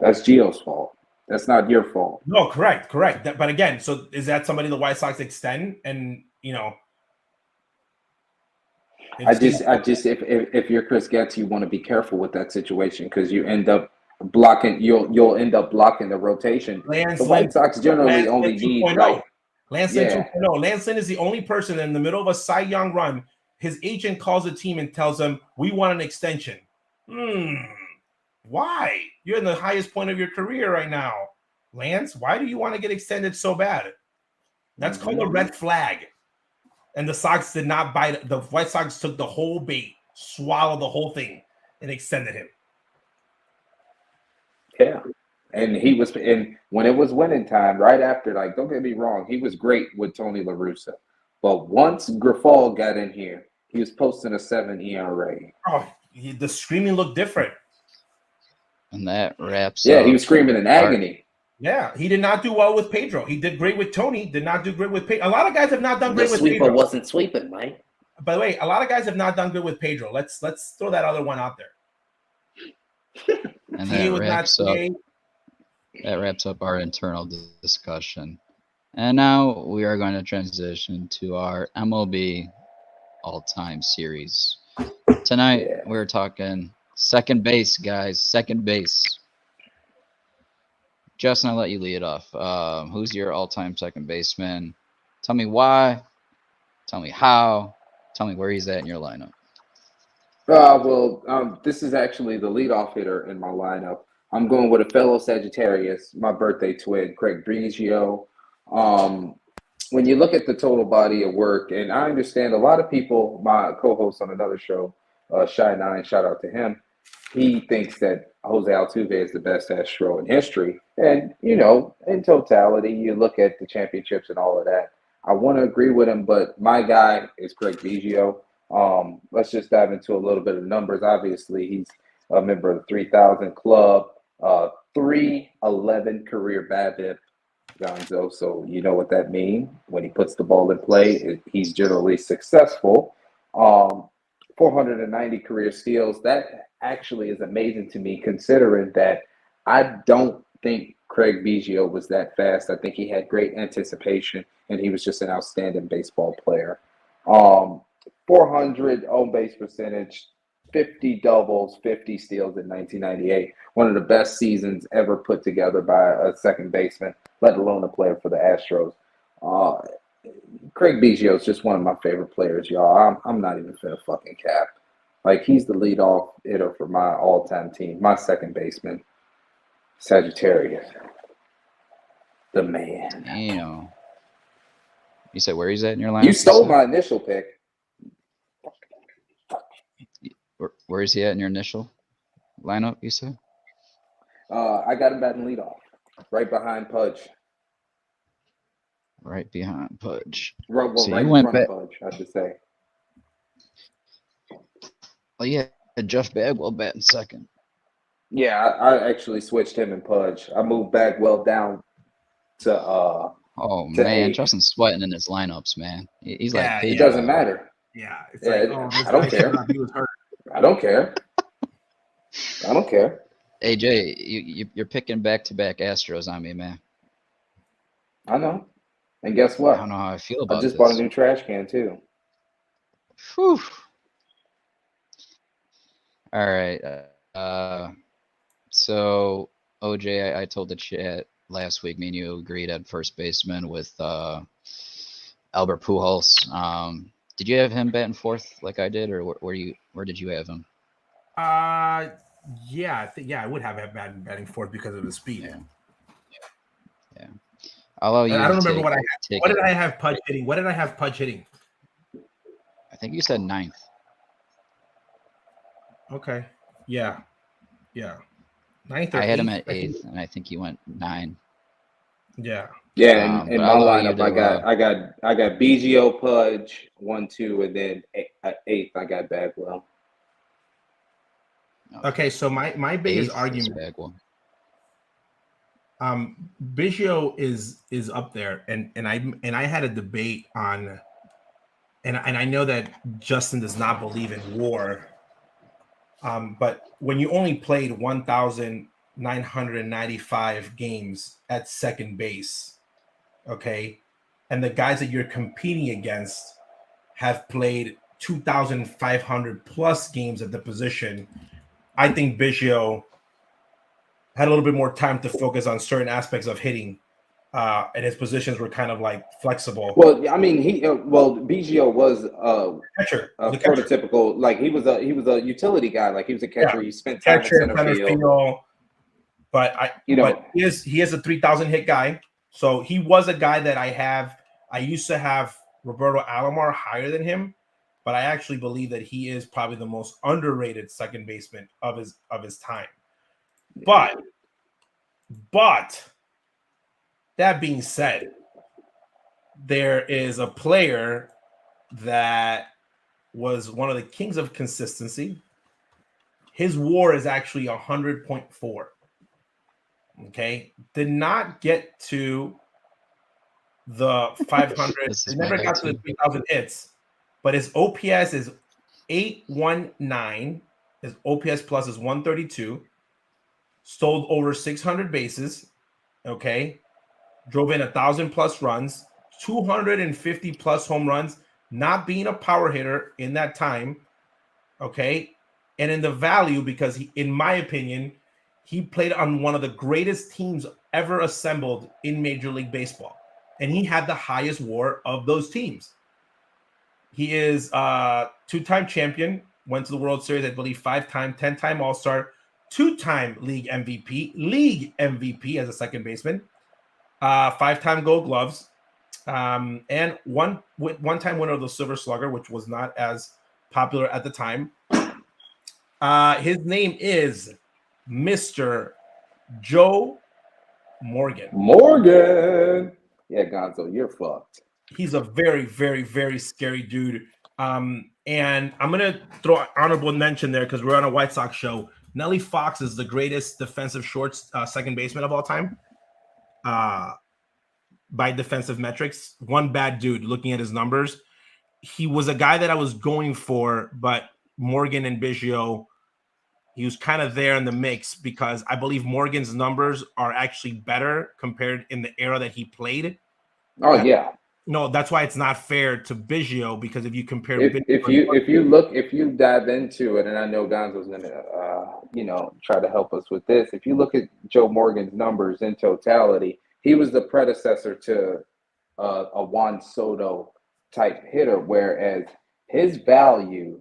That's Gio's fault. That's not your fault. No, correct. But again, so is that somebody the White Sox extend? And if you're Chris Getz, you want to be careful with that situation because you end up blocking. You'll end up blocking the rotation. The White Sox generally only need Lance Lynn 2.0. Lance Lynn is the only person in the middle of a Cy Young run. His agent calls the team and tells them, "We want an extension." Why? You're in the highest point of your career right now, Lance. Why do you want to get extended so bad? That's called a red flag. And the Sox did not bite. The White Sox took the whole bait, swallowed the whole thing, and extended him. Yeah. And he was when it was winning time, right after, like, don't get me wrong, he was great with Tony La Russa. But once Grifol got in here, he was posting a 7 ERA. Oh, the screaming looked different. And that wraps up. He was screaming in agony. Yeah, he did not do well with Pedro. He did great with Tony, did not do great with Pedro. A lot of guys have not done great with Pedro. The sweeper wasn't sweeping, Mike. By the way, a lot of guys have not done good with Pedro. Let's throw that other one out there. And that wraps up our internal discussion. And now we are going to transition to our MLB All-Time Series. Tonight, we're talking second base, guys. Second base. Justin, I'll let you lead it off. Who's your all-time second baseman? Tell me why. Tell me how. Tell me where he's at in your lineup. This is actually the leadoff hitter in my lineup. I'm going with a fellow Sagittarius, my birthday twin, Craig Biggio. When you look at the total body of work, and I understand a lot of people, my co-host on another show, Shy Nine, shout out to him, he thinks that Jose Altuve is the best Astro in history. And, in totality, you look at the championships and all of that. I want to agree with him, but my guy is Craig Biggio. Let's just dive into a little bit of numbers. Obviously, he's a member of the 3,000 Club, 311 career BABIP, Gonzo. So you know what that means. When he puts the ball in play, he's generally successful. 490 career steals. That actually is amazing to me, considering that I don't think Craig Biggio was that fast. I think he had great anticipation, and he was just an outstanding baseball player. 400 on base percentage, 50 doubles, 50 steals in 1998. One of the best seasons ever put together by a second baseman, let alone a player for the Astros. Craig Biggio is just one of my favorite players, y'all. I'm not even finna fucking cap. Like, he's the leadoff hitter for my all-time team, my second baseman, Sagittarius. The man. Damn. You said where he's at in your lineup? You stole my initial pick. Where is he at in your initial lineup, you said? I got him batting leadoff, right behind Pudge. Right behind Pudge. Right So in you went front of Pudge, I should say. Oh, yeah. Jeff Bagwell batting second. Yeah, I actually switched him and Pudge. I moved Bagwell down to Oh, to man. 8. Justin's sweating in his lineups, man. He's like Yeah, It Pedro. doesn't matter. Yeah, it's Yeah, like, oh, this I don't guy care. showed up, he was hurt. I don't care. I don't care. Hey, Jay, you're picking back-to-back Astros on me, man. I know. And guess I what? don't know how I feel I about just this. bought a new trash can too. Whew. All right. So, OJ, I told the chat last week, me and you agreed at first baseman with Albert Pujols. Did you have him batting fourth like I did, or where did you have him? Yeah, I would have him batting fourth because of his speed. Yeah. I'll allow you. I don't remember what I had. What did it. I have Pudge hitting? What did I have Pudge hitting? I think you said ninth. Okay. Yeah. Ninth or I had him eighth, at eighth, and I think you went 9. Yeah. Yeah, in but my I'll allow you lineup, to, I got Biggio, Pudge, 1, 2, and then eighth I got Bagwell. Okay, so my biggest eighth is argument, Bagwell. Biggio is up there, and I had a debate on, and I know that Justin does not believe in WAR, but when you only played 1,995 games at second base, okay, and the guys that you're competing against have played 2,500 plus games at the position, I think Biggio had a little bit more time to focus on certain aspects of hitting, and his positions were kind of like flexible. Well, I mean, Biggio was Catcher, a prototypical, like he was a utility guy, like he was a catcher. He spent time in center field. But he is a 3,000 hit guy. So he was a guy that I used to have Roberto Alomar higher than him, but I actually believe that he is probably the most underrated second baseman of his time. But that being said, there is a player that was one of the kings of consistency. His WAR is actually 100.4. Okay, did not get to the 500. Never got to the 3,000 hits, but his OPS is 819. His OPS plus is 132. Stole over 600 bases. Okay, drove in 1,000 plus runs, 250 plus home runs. Not being a power hitter in that time. Okay, and in the value, because in my opinion, he played on one of the greatest teams ever assembled in Major League Baseball, and he had the highest WAR of those teams. He is a 2-time champion, went to the World Series, I believe 5-time, 10-time All-Star, 2-time league MVP as a second baseman, 5-time Gold Gloves, and one-time winner of the Silver Slugger, which was not as popular at the time. His name is Mr. Joe Morgan. Yeah, Gonzo, you're fucked. He's a very, very, very scary dude. And I'm going to throw an honorable mention there because we're on a White Sox show. Nelly Fox is the greatest defensive second baseman of all time by defensive metrics. One bad dude looking at his numbers. He was a guy that I was going for, but Morgan and Biggio he was kind of there in the mix because I believe Morgan's numbers are actually better compared in the era that he played. Oh yeah. No, that's why it's not fair to Biggio, because if you compare, if you dive into it, and I know Gonzo's gonna try to help us with this. If you look at Joe Morgan's numbers in totality, he was the predecessor to a Juan Soto type hitter, whereas his value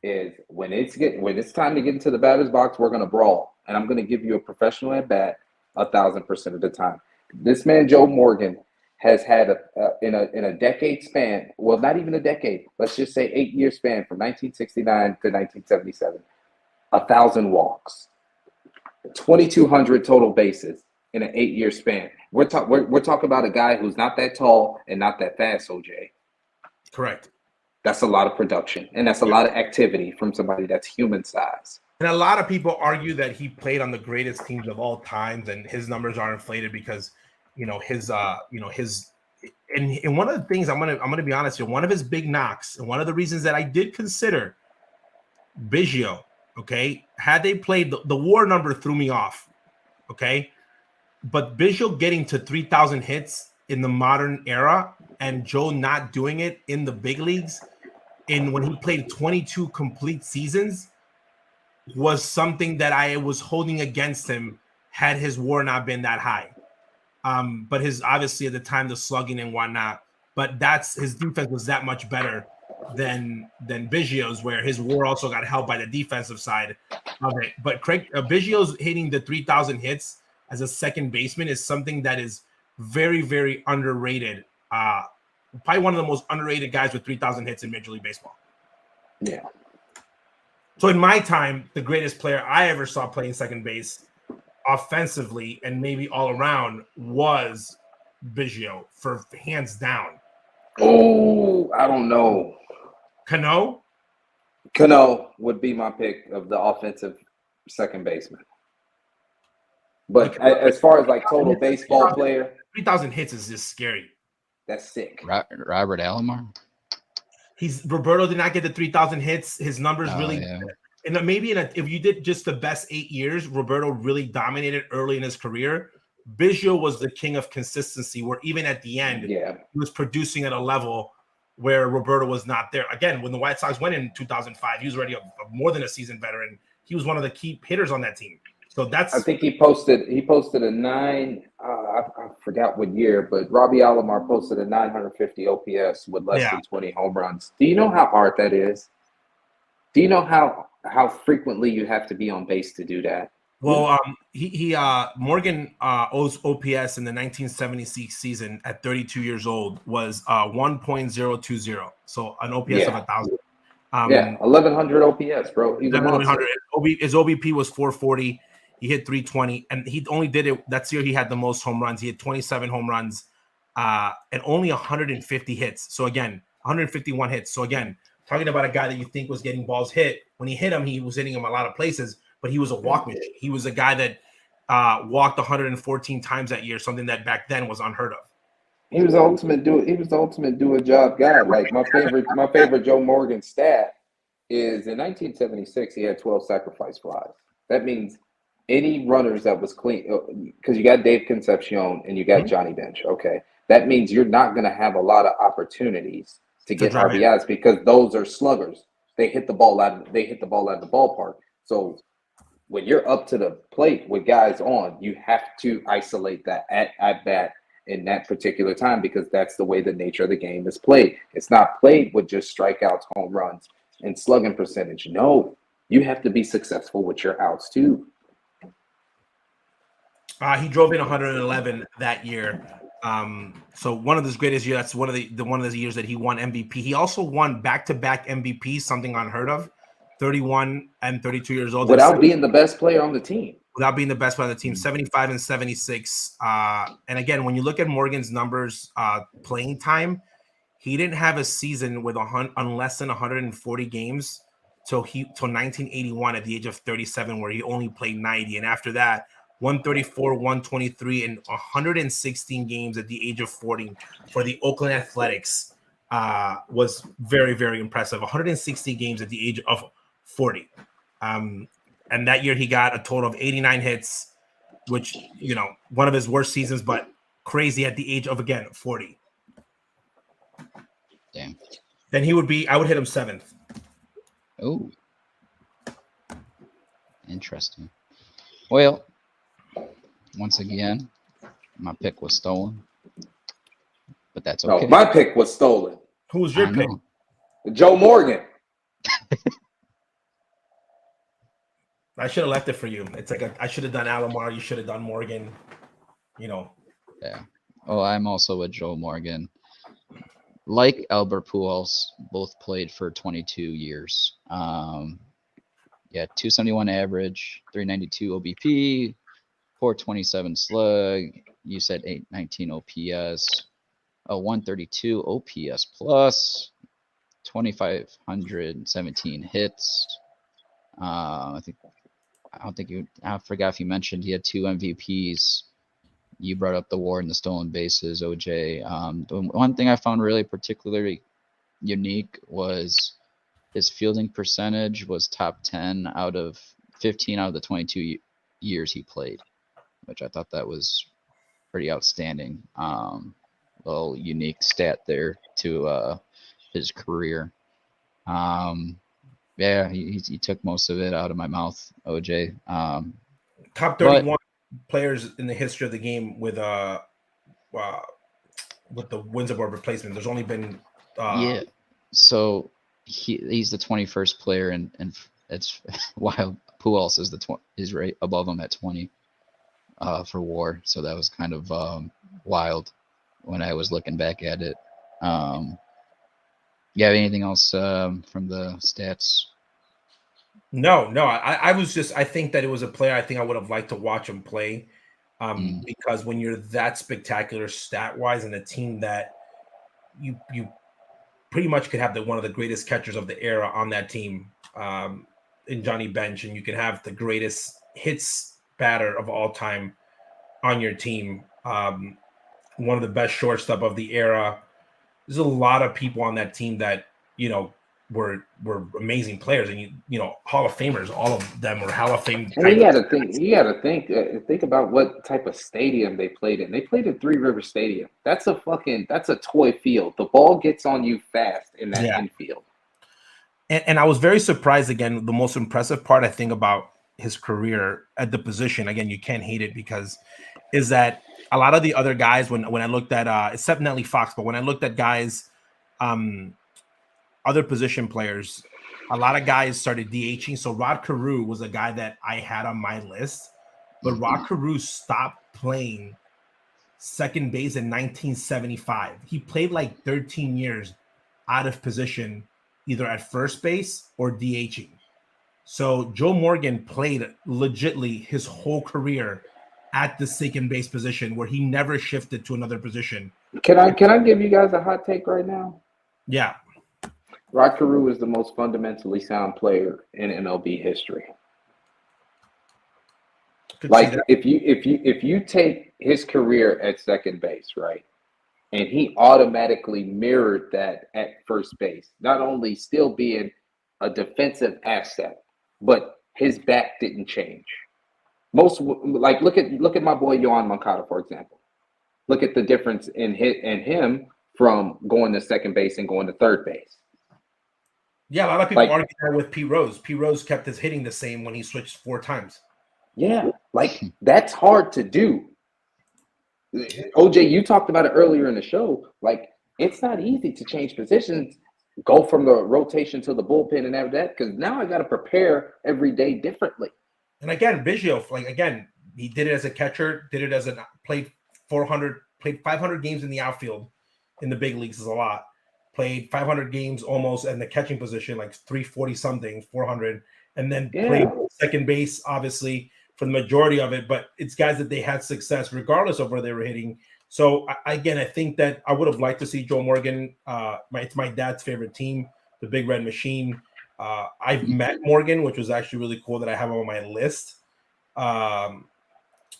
is when it's time to get into the batter's box, we're gonna brawl, and I'm gonna give you a professional at bat 1,000% of the time. This man Joe Morgan has had in a decade span, well, not even a decade, let's just say 8-year span from 1969 to 1977, 1,000 walks, 2,200 total bases in an 8-year span. We're talking about a guy who's not that tall and not that fast, OJ. Correct. That's a lot of production, and that's a lot of activity from somebody that's human size. And a lot of people argue that he played on the greatest teams of all times, and his numbers are inflated because his and one of the things I'm gonna be honest here, one of his big knocks, and one of the reasons that I did consider Biggio, okay, had they played the WAR number threw me off, okay, but Biggio getting to 3,000 hits in the modern era and Joe not doing it in the big leagues, when he played 22 complete seasons, was something that I was holding against him had his WAR not been that high. But his obviously at the time the slugging and whatnot, but his defense was that much better than Biggio's, where his WAR also got helped by the defensive side of it. But Biggio's hitting the 3,000 hits as a second baseman is something that is very, very underrated. Probably one of the most underrated guys with 3,000 hits in Major League Baseball. Yeah. So in my time, the greatest player I ever saw playing second base offensively and maybe all around was Biggio, for hands down. Oh, I don't know. Cano would be my pick of the offensive second baseman. But as far as like total baseball player, 3,000 hits is just scary. That's sick. Robert Alomar. Roberto did not get the 3,000 hits. His numbers and maybe if you did just the best 8 years, Roberto really dominated early in his career. Biggio was the king of consistency, where even at the end, he was producing at a level where Roberto was not there. Again, when the White Sox went in 2005, he was already more than a seasoned veteran. He was one of the key hitters on that team. So I think he posted a 9. I forgot what year, but Robbie Alomar posted a 950 OPS with less than 20 home runs. Do you know how hard that is? Do you know how frequently you have to be on base to do that? Well, Morgan owes OPS in the 1976 season at 32 years old was 1.020. So an OPS of 1,000. 1,100 OPS, bro. He's 1,100. His OBP was 440. He hit 320, and he only did it. That's the year he had the most home runs. He had 27 home runs and only 150 hits. So again, 151 hits. So again, talking about a guy that you think was getting balls hit. When he hit him, he was hitting him a lot of places, but he was a walk machine. He was a guy that walked 114 times that year, something that back then was unheard of. He was the ultimate do a job guy. Like my favorite Joe Morgan stat is in 1976 he had 12 sacrifice flies. That means any runners that was clean, because you got Dave Concepcion and you got Johnny Bench. Okay, that means you're not going to have a lot of opportunities to get RBIs because those are sluggers. They hit the ball out of the ballpark. So when you're up to the plate with guys on, you have to isolate that at bat in that particular time, because that's the way the nature of the game is played. It's not played with just strikeouts, home runs, and slugging percentage. No, you have to be successful with your outs too. He drove in 111 that year. So one of his greatest years. That's one of the years that he won MVP. He also won back-to-back MVPs, something unheard of. 31 and 32 years old. Without being the best player on the team. 75 and 76. And again, when you look at Morgan's numbers, playing time, he didn't have a season with on less than 140 games till 1981 at the age of 37, where he only played 90. And after that, 134, 123, and 116 games at the age of 40 for the Oakland Athletics was very, very impressive. 160 games at the age of 40. And that year he got a total of 89 hits, which, one of his worst seasons, but crazy at the age of, again, 40. Damn. Then I would hit him 7th. Oh. Interesting. Well, once again, my pick was stolen. But that's okay. No, my pick was stolen. Who was your pick? Joe Morgan. I should have left it for you. It's like I should have done Alomar. You should have done Morgan. Yeah. Oh, I'm also with Joe Morgan. Like Albert Pujols, both played for 22 years. 271 average, 392 OBP, 427 slug. You said 819 OPS. 132 OPS plus, 2,517 hits. I forgot if you mentioned he had 2 MVPs. You brought up the WAR and the stolen bases, OJ. The one thing I found really particularly unique was his fielding percentage was top 10 out of 15 out of the 22 years he played, which I thought that was pretty outstanding. Little unique stat there to his career. He took most of it out of my mouth, OJ. Top 31 players in the history of the game with the wins above replacement. There's only been So he's the 21st player, and it's while Pujols is right above him at 20 for WAR. So that was kind of wild when I was looking back at it. You have anything else from the stats? No. I think that it was a player I think I would have liked to watch him play, because when you're that spectacular stat-wise and a team that you pretty much could have one of the greatest catchers of the era on that team in Johnny Bench, and you can have the greatest hits batter of all time on your team, one of the best shortstop of the era. There's a lot of people on that team that, were amazing players, and Hall of Famers. All of them were Hall of Fame. And you got to think about what type of stadium they played in. They played in Three River Stadium. That's a toy field. The ball gets on you fast in that infield. And I was very surprised. Again, the most impressive part I think about his career at the position, again, you can't hate it, because is that a lot of the other guys, when I looked at except Nelly Fox, but when I looked at guys, other position players, a lot of guys started DHing. So Rod Carew was a guy that I had on my list, but Rod Carew stopped playing second base in 1975. He played like 13 years out of position, either at first base or DHing. So Joe Morgan played legitly his whole career at the second base position, where he never shifted to another position. Can I give you guys a hot take right now? Yeah. Rod Carew is the most fundamentally sound player in MLB history. If you take his career at second base, right, and he automatically mirrored that at first base, not only still being a defensive asset, but his back didn't change. Look at my boy Yohan Moncada, for example. Look at the difference in him from going to second base and going to third base. Yeah, a lot of people argue that with P. Rose. P. Rose kept his hitting the same when he switched 4 times. Yeah, that's hard to do. OJ, you talked about it earlier in the show. It's not easy to change positions, go from the rotation to the bullpen and have that, because now I got to prepare every day differently. And again, Biggio, he did it as a catcher, played 500 games in the outfield in the big leagues is a lot. Played 500 games almost in the catching position, like 340 something, 400, and then played second base, obviously, for the majority of it. But it's guys that they had success regardless of where they were hitting. So I think that I would have liked to see Joe Morgan. It's my dad's favorite team, the Big Red Machine. I've met Morgan, which was actually really cool that I have him on my list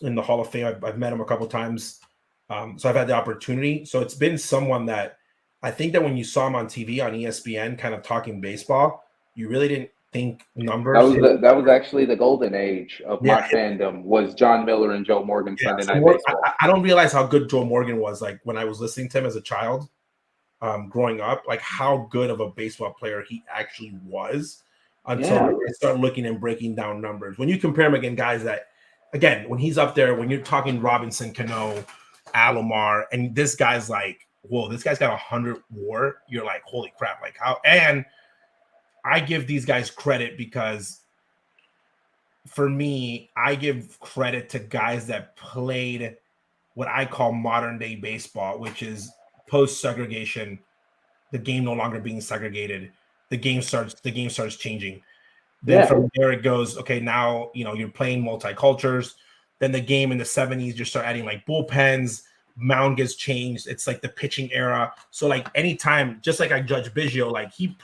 in the Hall of Fame. I've met him a couple times, so I've had the opportunity. So it's been someone that I think that when you saw him on TV on ESPN, kind of talking baseball, you really didn't think numbers. That was actually the golden age of Yeah. my fandom was John Miller and Joe Morgan Sunday Night Baseball. I don't realize how good Joe Morgan was. Like when I was listening to him as a child, growing up, like how good of a baseball player he actually was until I start looking and breaking down numbers. When you compare him against guys that, again, when he's up there, when you're talking Robinson, Cano, Alomar, and this guy's like, whoa, this guy's got 100 WAR. You're like, holy crap! Like how? And I give these guys credit because, for me, I give credit to guys that played what I call modern day baseball, which is post segregation, the game no longer being segregated. The game starts changing. Then from there it goes, okay, now you're playing multi-cultures. Then the game in the 70s, you start adding like bullpens, mound gets changed. It's like the pitching era. So like anytime, just like I Judge Biggio, like he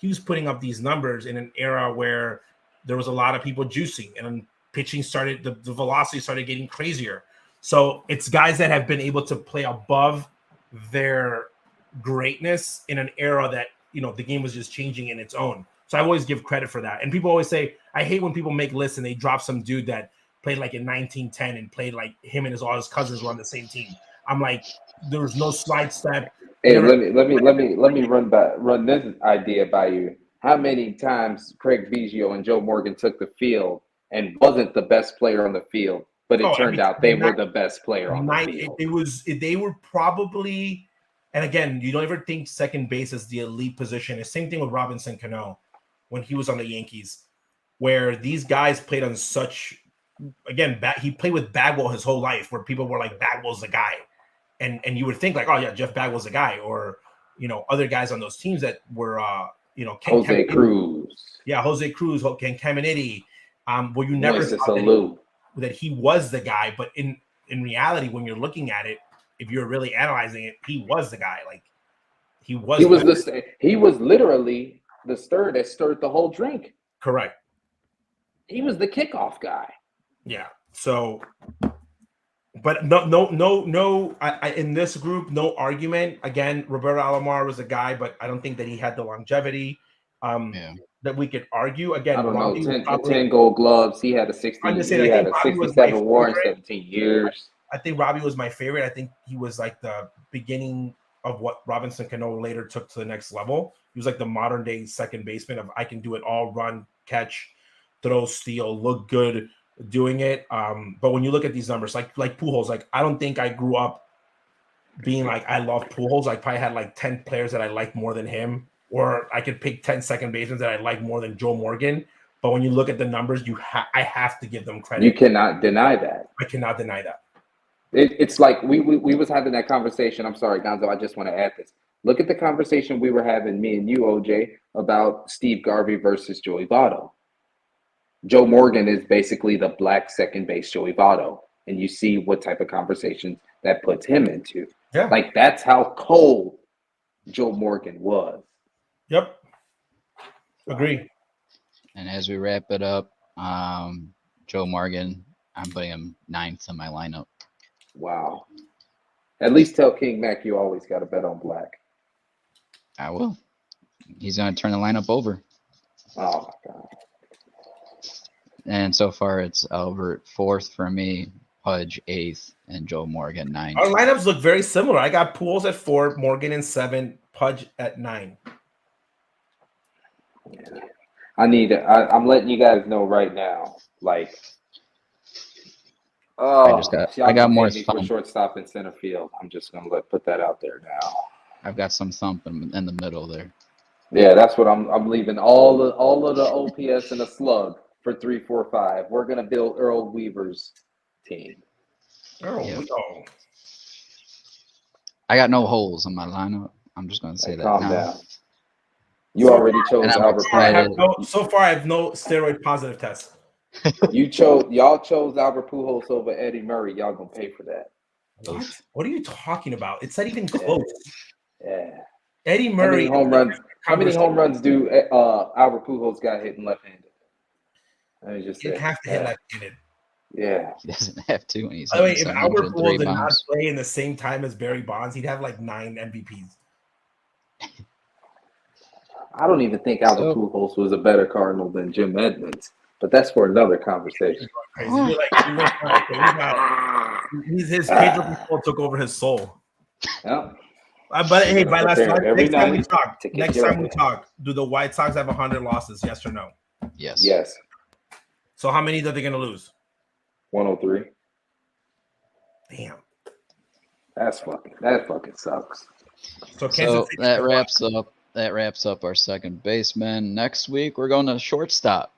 was putting up these numbers in an era where there was a lot of people juicing and pitching started, the velocity started getting crazier. So it's guys that have been able to play above their greatness in an era that, the game was just changing in its own. So I always give credit for that. And people always say, I hate when people make lists and they drop some dude that played like in 1910 and played like him and all his cousins were on the same team. I'm like, there was no slide step. Hey, let me run this idea by you. How many times Craig Biggio and Joe Morgan took the field and wasn't the best player on the field, but it turned out they were the best player on the field. They were probably, and again, you don't ever think second base is the elite position. The same thing with Robinson Cano when he was on the Yankees, where these guys played on such, again, he played with Bagwell his whole life, where people were like, Bagwell's the guy. And you would think like, oh yeah, Jeff Bagwell's the guy, or other guys on those teams that were Jose Cruz. Yeah, Jose Cruz, Ken Caminiti. Well, you never thought that he was the guy, but in reality, when you're looking at it, if you're really analyzing it, he was the guy. Like he was literally the stir that stirred the whole drink. Correct. He was the kickoff guy. Yeah. So, but no. I in this group, no argument. Again, Roberto Alomar was a guy, but I don't think that he had the longevity that we could argue. Again, I don't know. 10 Gold Gloves. He had a 67 WAR in 17 years. I think Robbie was my favorite. I think he was like the beginning of what Robinson Cano later took to the next level. He was like the modern day second baseman of I can do it all, run, catch, throw, steal, look good doing it. But when you look at these numbers, like Pujols, like I don't think I grew up being like I love Pujols. I probably had like 10 players that I liked more than him, or I could pick 10 second basemen that I like more than Joe Morgan. But when you look at the numbers, I have to give them credit. You cannot deny that. I cannot deny that. It's like we was having that conversation. I'm sorry, Gonzo. I just want to add this. Look at the conversation we were having, me and you, OJ, about Steve Garvey versus Joey Votto. Joe Morgan is basically the black second base Joey Votto, and you see what type of conversation that puts him into. Yeah, like that's how cold Joe Morgan was. Yep, agree. And as we wrap it up, Joe Morgan, I'm putting him 9th in my lineup. Wow. At least tell King Mac you always got to bet on black. I will. He's going to turn the lineup over. Oh, my God. And so far, it's Albert 4th for me, Pudge 8th, and Joe Morgan 9th. Our lineups look very similar. I got Pujols at 4, Morgan in 7, Pudge at 9. Yeah. I'm letting you guys know right now, like, I got more for shortstop and center field. I'm just gonna put that out there now. I've got some thump in the middle there. Yeah, that's what I'm leaving all of the OPS and a slug for 3, 4, 5. We're gonna build Earl Weaver's team. I got no holes in my lineup. I'm just gonna say that. Calm down. You already chose Albert. So far, I have no steroid positive test. Y'all chose Albert Pujols over Eddie Murray. Y'all gonna pay for that. What are you talking about? It's not even close. Yeah. Eddie Murray. How many home runs do Albert Pujols got hitting left-handed? He didn't have to hit left-handed. Yeah. He doesn't have to. When he's by the way, if Albert Pujols did not play in the same time as Barry Bonds, he'd have like 9 MVPs. I don't even think Albert So Pujols was a better Cardinal than Jim Edmonds, but that's for another conversation. Crazy. You're like, his Pedro Control took over his soul. Yeah. But hey, by last time, Every next time we night talk, to kick next your time we ass. talk, do the White Sox have 100 losses? Yes or no? yes. Yes. So how many are they going to lose? 103. Damn. That fucking sucks. So Kansas So City that still wraps up our second baseman. Next week we're going to shortstop.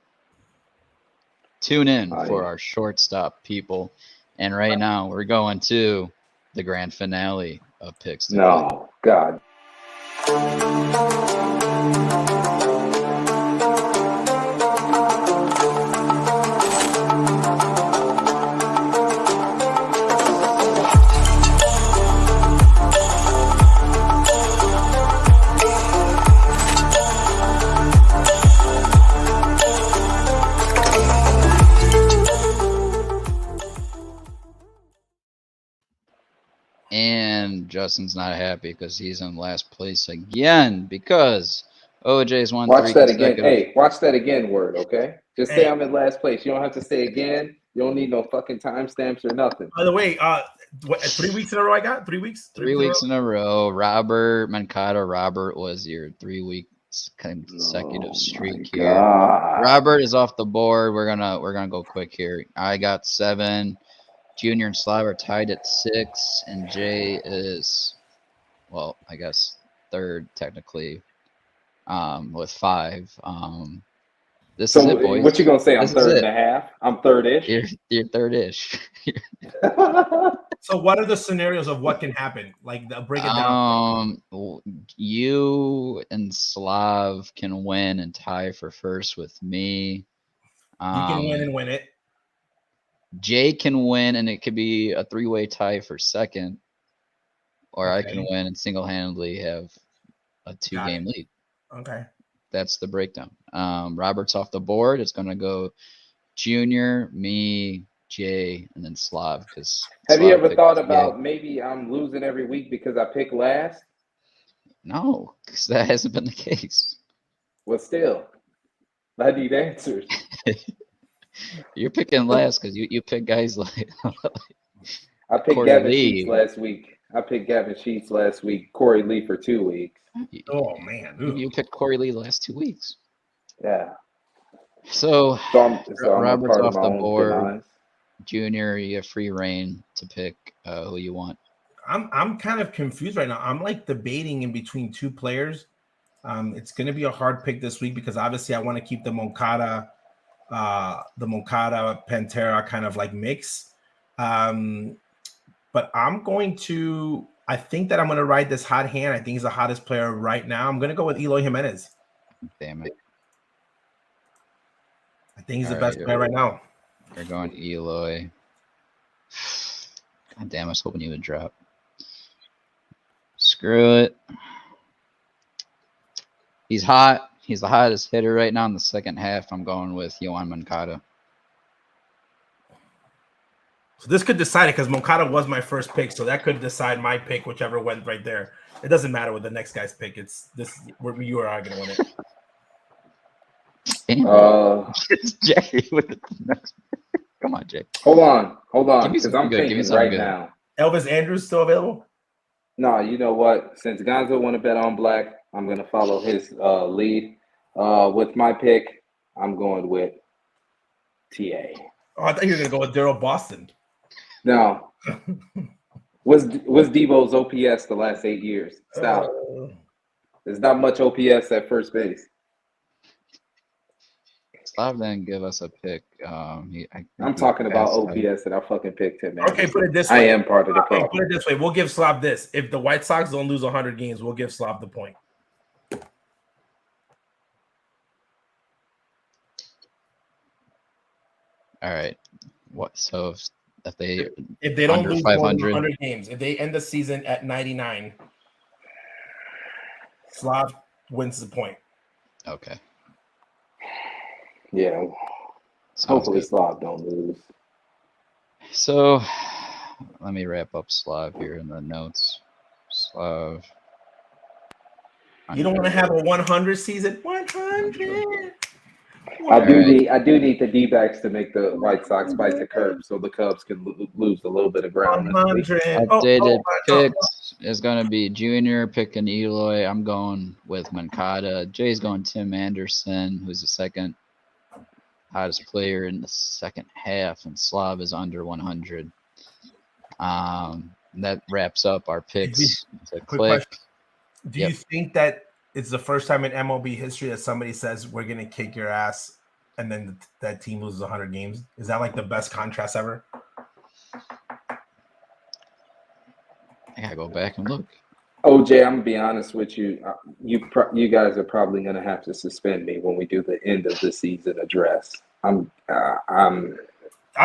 Tune in for our shortstop people. And right now we're going to the grand finale of picks to play. No, God. And Justin's not happy because he's in last place again because OJ's won Watch 3 that again. consecutive. Hey, watch that again word, okay? Just say Hey. I'm in last place. You don't have to say again. You don't need no fucking timestamps or nothing. By the way, 3 weeks in a row I got? 3 weeks? 3 weeks in a row. Robert Mancata. Robert was your 3 weeks consecutive streak here. God. Robert is off the board. We're gonna go quick here. I got 7. Junior and Slav are tied at 6, and Jay is, well, I guess third technically, with 5. This is it, boys. What you gonna say? I'm This is third it. and a half. I'm third-ish. You're third-ish. So what are the scenarios of what can happen? Like, break it down. You and Slav can win and tie for first with me. You can win and win it. Jay can win, and it could be a 3-way tie for second, or I can win and single-handedly have a 2-game lead. Okay. That's the breakdown. Robert's off the board. It's going to go Junior, me, Jay, and then Slav. Have you ever thought about maybe I'm losing every week because I pick last? No, because that hasn't been the case. Well, still, I need answers. You're picking last because you pick guys like I picked Corey Gavin Lee. Sheets last week. Sheets Corey Lee for 2 weeks. Oh man, you picked Corey Lee the last 2 weeks. Yeah. So Robert's part off of my the own board. demise. Junior, you have free reign to pick who you want. I'm kind of confused right now. I'm like debating in between 2 players. It's going to be a hard pick this week because obviously I want to keep the Moncada Pantera kind of like mix. But I think that I'm going to ride this hot hand. I think he's the hottest player right now. I'm going to go with Eloy Jimenez. Damn it. I think he's the best player right now. You're going Eloy. God damn, I was hoping you would drop. Screw it. He's hot. He's the hottest hitter right now in the second half. I'm going with Yohan Moncada. So this could decide it because Moncada was my first pick, so that could decide my pick, whichever went right there. It doesn't matter what the next guy's pick. It's this where you or I are going to win it. It's Jay with the next. Come on, Jay. Hold on, because I'm good. thinking right now. Elvis Andrews still available? No, you know what? Since Gonzo want to bet on black, I'm going to follow his lead. With my pick, I'm going with TA. Oh, I thought you were going to go with Daryl Boston. No. What's Debo's OPS the last 8 years? Stop. There's not much OPS at first base. Slav didn't give us a pick. I'm talking about OPS and I fucking picked him. Man. Okay, put it this way. I am part of the problem. Put it this way. We'll give Slav this. If the White Sox don't lose 100 games, we'll give Slav the point. All right. What? So if they don't lose 100 games, if they end the season at 99, Slav wins the point. Okay. Yeah. Hopefully Slav don't lose. So let me wrap up Slav here in the notes. Slav. You don't want to have a 100 season. 100. I do need the D-backs to make the White Sox bite the curb so the Cubs can lose a little bit of ground. 100. Updated picks is going to be Junior picking Eloy. I'm going with Moncada. Jay's going Tim Anderson, who's the second hottest player in the second half, and Slav is under 100. That wraps up our picks. Quick question. Do you think that it's the first time in MLB history that somebody says we're going to kick your ass and then that team loses 100 games? Is that like the best contrast ever? I got to go back and look. OJ, I'm going to be honest with you. You guys are probably going to have to suspend me when we do the end of the season address. I'm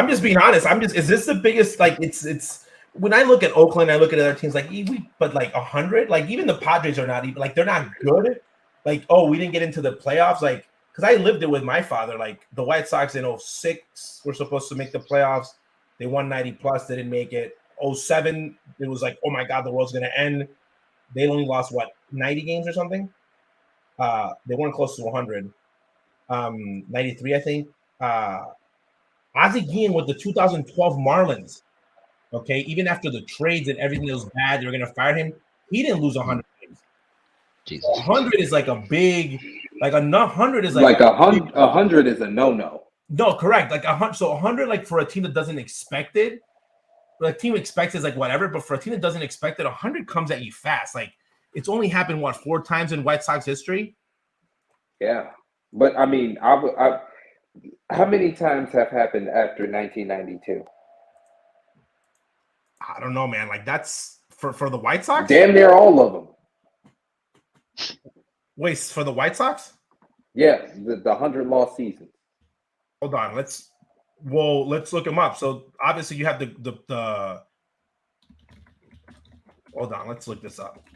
just being honest. Is this the biggest, like, it's when I look at Oakland, I look at other teams like, but like 100, like even the Padres are not even, like, they're not good. Like, oh, we didn't get into the playoffs. Like, because I lived it with my father. Like, the White Sox in 06 were supposed to make the playoffs. They won 90 plus, they didn't make it. 07, it was like, oh my God, the world's going to end. They only lost, 90 games or something? They weren't close to 100. 93, I think. Ozzie Guillen with the 2012 Marlins. Okay, even after the trades and everything that was bad, they were going to fire him. He didn't lose 100 games. Jesus. 100 is like a big, like a 100 is like 100 is a no. No, correct. Like 100. So 100, like for a team that doesn't expect it, like team expects is like whatever. But for a team that doesn't expect it, 100 comes at you fast. Like it's only happened 4 times in White Sox history. Yeah, but I mean, how many times have happened after 1992? I don't know, man. Like that's for the White Sox. Damn near all of them. Wait, for the White Sox? Yeah, the 100-loss season. Hold on, let's look them up. So obviously you have the hold on, let's look this up.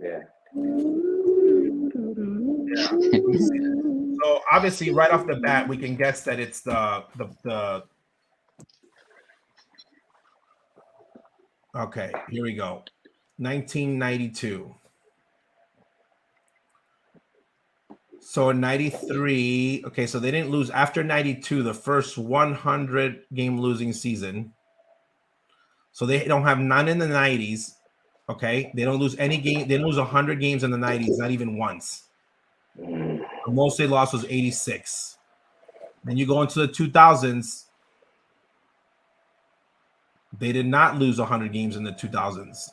Yeah. So obviously, right off the bat, we can guess that it's the. Okay, here we go. 1992. So in 93, okay, so they didn't lose after 92, the first 100 game losing season. So they don't have none in the 90s. Okay, they don't lose any game. They didn't lose 100 games in the 90s, not even once. The most they lost was 86. Then you go into the 2000s. They did not lose 100 games in the 2000s.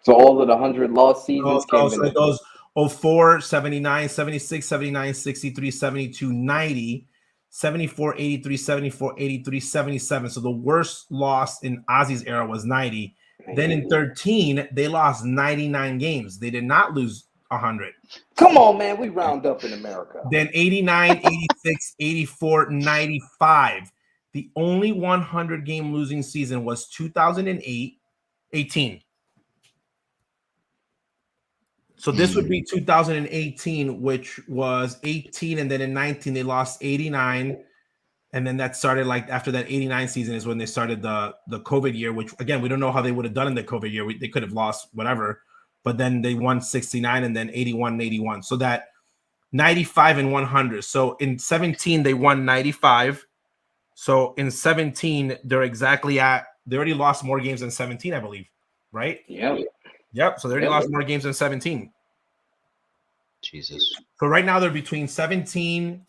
So all of the 100-loss seasons so it goes 04, 79, 76, 79, 63, 72, 90, 74, 83, 74, 83, 77. So the worst loss in Ozzie's era was 90. Then in 13, they lost 99 games. They did not lose 100. Come on, man. We round up in America. Then 89, 86, 84, 95. The only 100 game losing season was 2018. So this would be 2018, which was 18. And then in 19, they lost 89. And then that started like after that 89 season is when they started the COVID year, which again, we don't know how they would have done in the COVID year. They could have lost whatever, but then they won 69 and then 81 and 81. So that 95 and 100. So in 17, they won 95. So in 17, they're exactly they already lost more games than 17, I believe. Right? Yep. So they already lost more games than 17. Jesus. So right now they're between 17.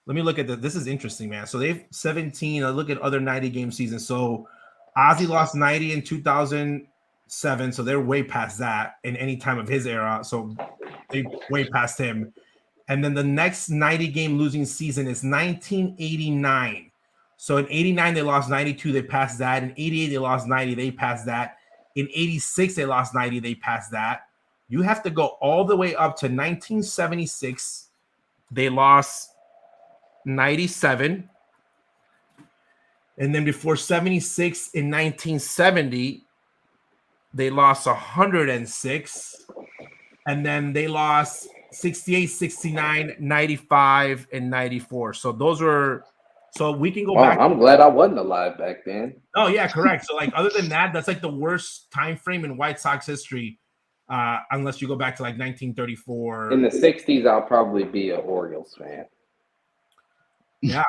Let me look at this is interesting, man. So they've 17. I look at other 90 game seasons. So Ozzie lost 90 in 2007. So they're way past that in any time of his era. So they way past him. And then the next 90 game losing season is 1989. So in 89, they lost 92. They passed that. In 88, they lost 90. They passed that. In 86, they lost 90. They passed that. You have to go all the way up to 1976. They lost 97. And then before 76 in 1970, they lost 106. And then they lost 68, 69, 95, and 94. So those were So we can go Well, back. I'm glad I wasn't alive back then. Oh yeah, correct. So like other than that, that's like the worst time frame in White Sox history, unless you go back to like 1934. In the 60s, I'll probably be an Orioles fan. Yeah.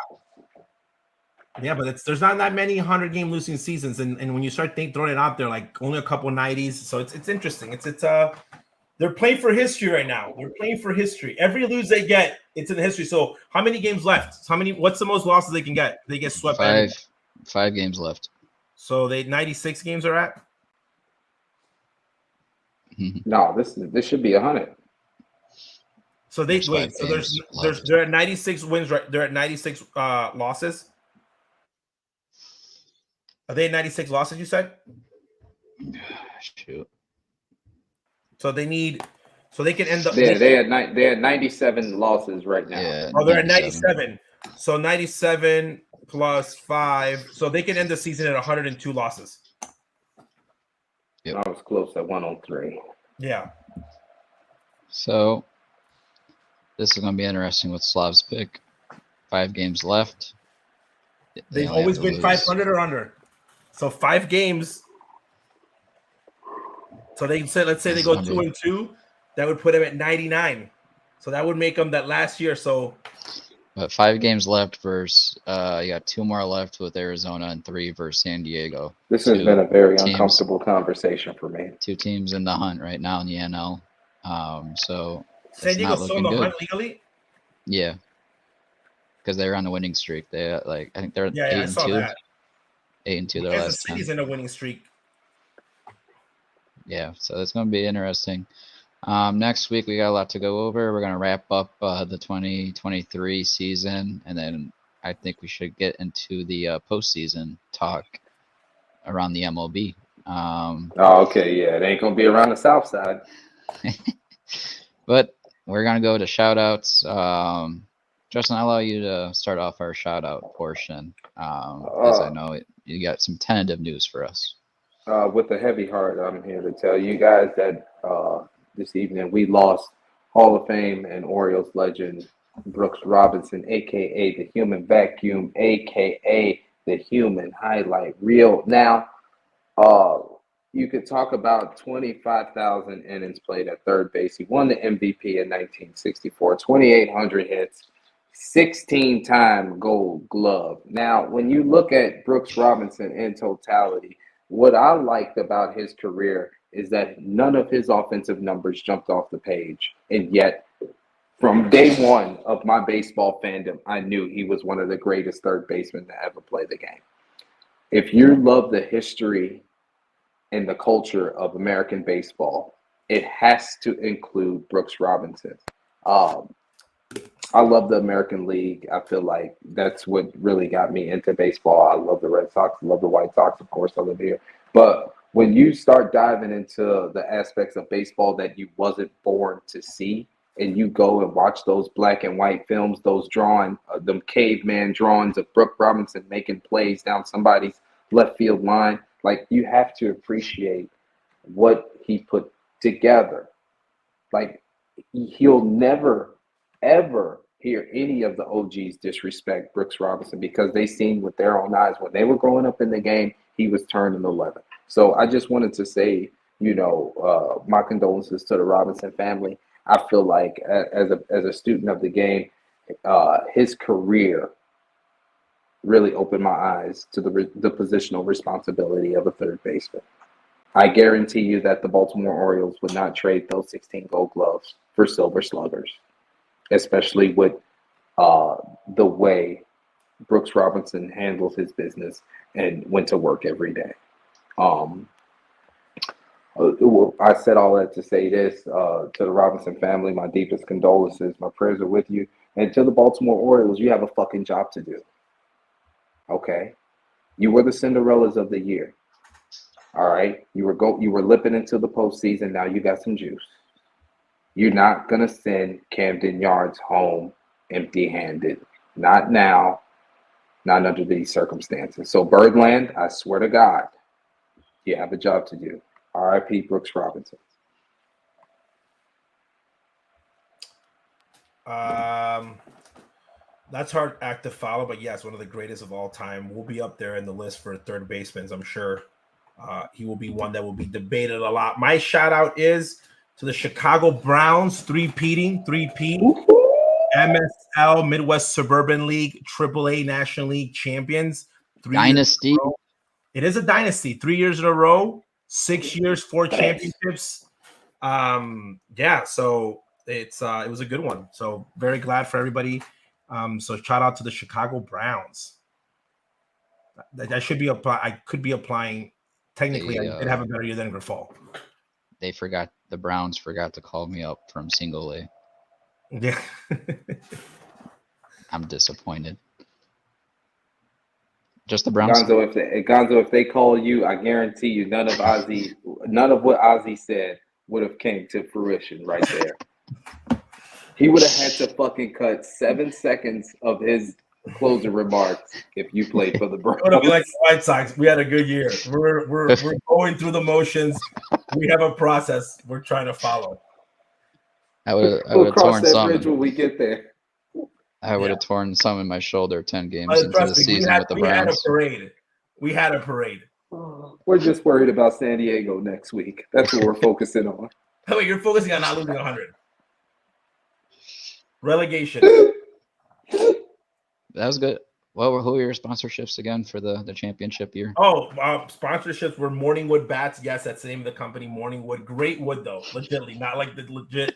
Yeah, but there's not that many 100-game losing seasons, and when you start throwing it out there, like only a couple 90s, so it's interesting. It's they're playing for history right now. They're playing for history. Every lose they get, it's in history. So how many games left? What's the most losses they can get? They get swept. Five games left. So 96 games are at. No, this should be 100. So they're at 96 wins, right? They're at 96 losses. Are they at 96 losses, you said? Shoot. So they can end up. Yeah, they had 97 losses right now. Yeah, they're at 97. So 97 plus 5. So they can end the season at 102 losses. Yep. I was close at 103. Yeah. So this is going to be interesting with Slav's pick. 5 games left. They've always been 500 or under. So 5 games. So let's say they go 2-2, that would put them at 99. So that would make them that last year. So, but 5 games left versus you got 2 more left with Arizona and 3 versus San Diego. This has been a very uncomfortable conversation for me. 2 teams in the hunt right now in the NL. So San Diego's still in the hunt legally? Yeah, because they're on the winning streak. They I think they're 8-2. 8-2 their Kansas last City's in a winning streak. Yeah, so it's going to be interesting. Next week, we got a lot to go over. We're going to wrap up the 2023 season, and then I think we should get into the postseason talk around the MLB. Okay, yeah, it ain't going to be around the South Side. But we're going to go to shout-outs. Justin, I'll allow you to start off our shout-out portion, because I know you got some tentative news for us. With a heavy heart, I'm here to tell you guys that this evening we lost Hall of Fame and Orioles legend Brooks Robinson, a.k.a. the Human Vacuum, a.k.a. the Human Highlight Reel. Now, you could talk about 25,000 innings played at third base. He won the MVP in 1964, 2,800 hits, 16-time Gold Glove. Now, when you look at Brooks Robinson in totality, what I liked about his career is that none of his offensive numbers jumped off the page. And yet, from day one of my baseball fandom, I knew he was one of the greatest third basemen to ever play the game. If you love the history and the culture of American baseball, it has to include Brooks Robinson. I love the American League. I feel like that's what really got me into baseball. I love the Red Sox. I love the White Sox. Of course, I live here. But when you start diving into the aspects of baseball that you wasn't born to see, and you go and watch those black and white films, those them caveman drawings of Brooks Robinson making plays down somebody's left field line, like, you have to appreciate what he put together. Like, he'll never ever hear any of the OGs disrespect Brooks Robinson, because they seen with their own eyes when they were growing up in the game, he was turning 11. So I just wanted to say, my condolences to the Robinson family. I feel like as a student of the game, his career really opened my eyes to the positional responsibility of a third baseman. I guarantee you that the Baltimore Orioles would not trade those 16 Gold Gloves for Silver Sluggers, especially with the way Brooks Robinson handles his business and went to work every day. I said all that to say this, to the Robinson family, my deepest condolences. My prayers are with you. And to the Baltimore Orioles, you have a fucking job to do. Okay? You were the Cinderellas of the year. All right? You were lipping into the postseason. Now you got some juice. You're not going to send Camden Yards home empty-handed. Not now. Not under these circumstances. So, Birdland, I swear to God, you have a job to do. R.I.P. Brooks Robinson. That's hard act to follow, but yes, one of the greatest of all time. Will be up there in the list for third basemen, I'm sure. He will be one that will be debated a lot. My shout out is to the Chicago Browns, three-peat MSL Midwest Suburban League, AAA National League champions. Dynasty. It is a dynasty. 3 years in a row, 6 years, 4 championships. So it was a good one. So very glad for everybody. So shout out to the Chicago Browns. I should be I could be applying. Technically, I did have a better year than Grifol. The Browns forgot to call me up from single A. Yeah. I'm disappointed. Just the Browns. Gonzo, if they call you, I guarantee you none of what Ozzy said would have came to fruition right there. He would have had to fucking cut 7 seconds of his closing remarks if you played for the Browns. It would have been like the White Sox. We had a good year. We're going through the motions. We have a process we're trying to follow. I would have cross that bridge when we get there. I would have torn some in my shoulder 10 games into the season with the Browns. We had a parade. We're just worried about San Diego next week. That's what we're focusing on. Oh, wait, you're focusing on not losing 100. Relegation. That was good. Well, who are your sponsorships again for the championship year? Sponsorships were Morningwood Bats. Yes, that's the name of the company, Morningwood. Great wood, though. Legitimately, not like the legit.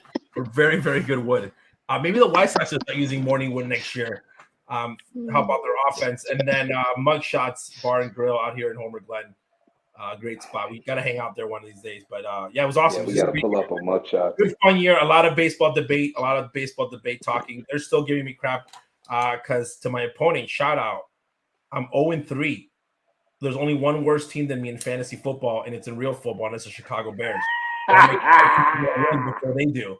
Very, very good wood. Maybe the White Sox will start using Morningwood next year. How about their offense? And then Mugshots Bar and Grill out here in Homer Glen. Great spot. We got to hang out there one of these days. But it was awesome. Yeah, we got to pull up a Mugshot. Good fun year. A lot of baseball debate. Talking. They're still giving me crap because to my opponent, shout out, I'm 0-3. There's only one worse team than me in fantasy football, and it's in real football, and it's the Chicago Bears. Before they do.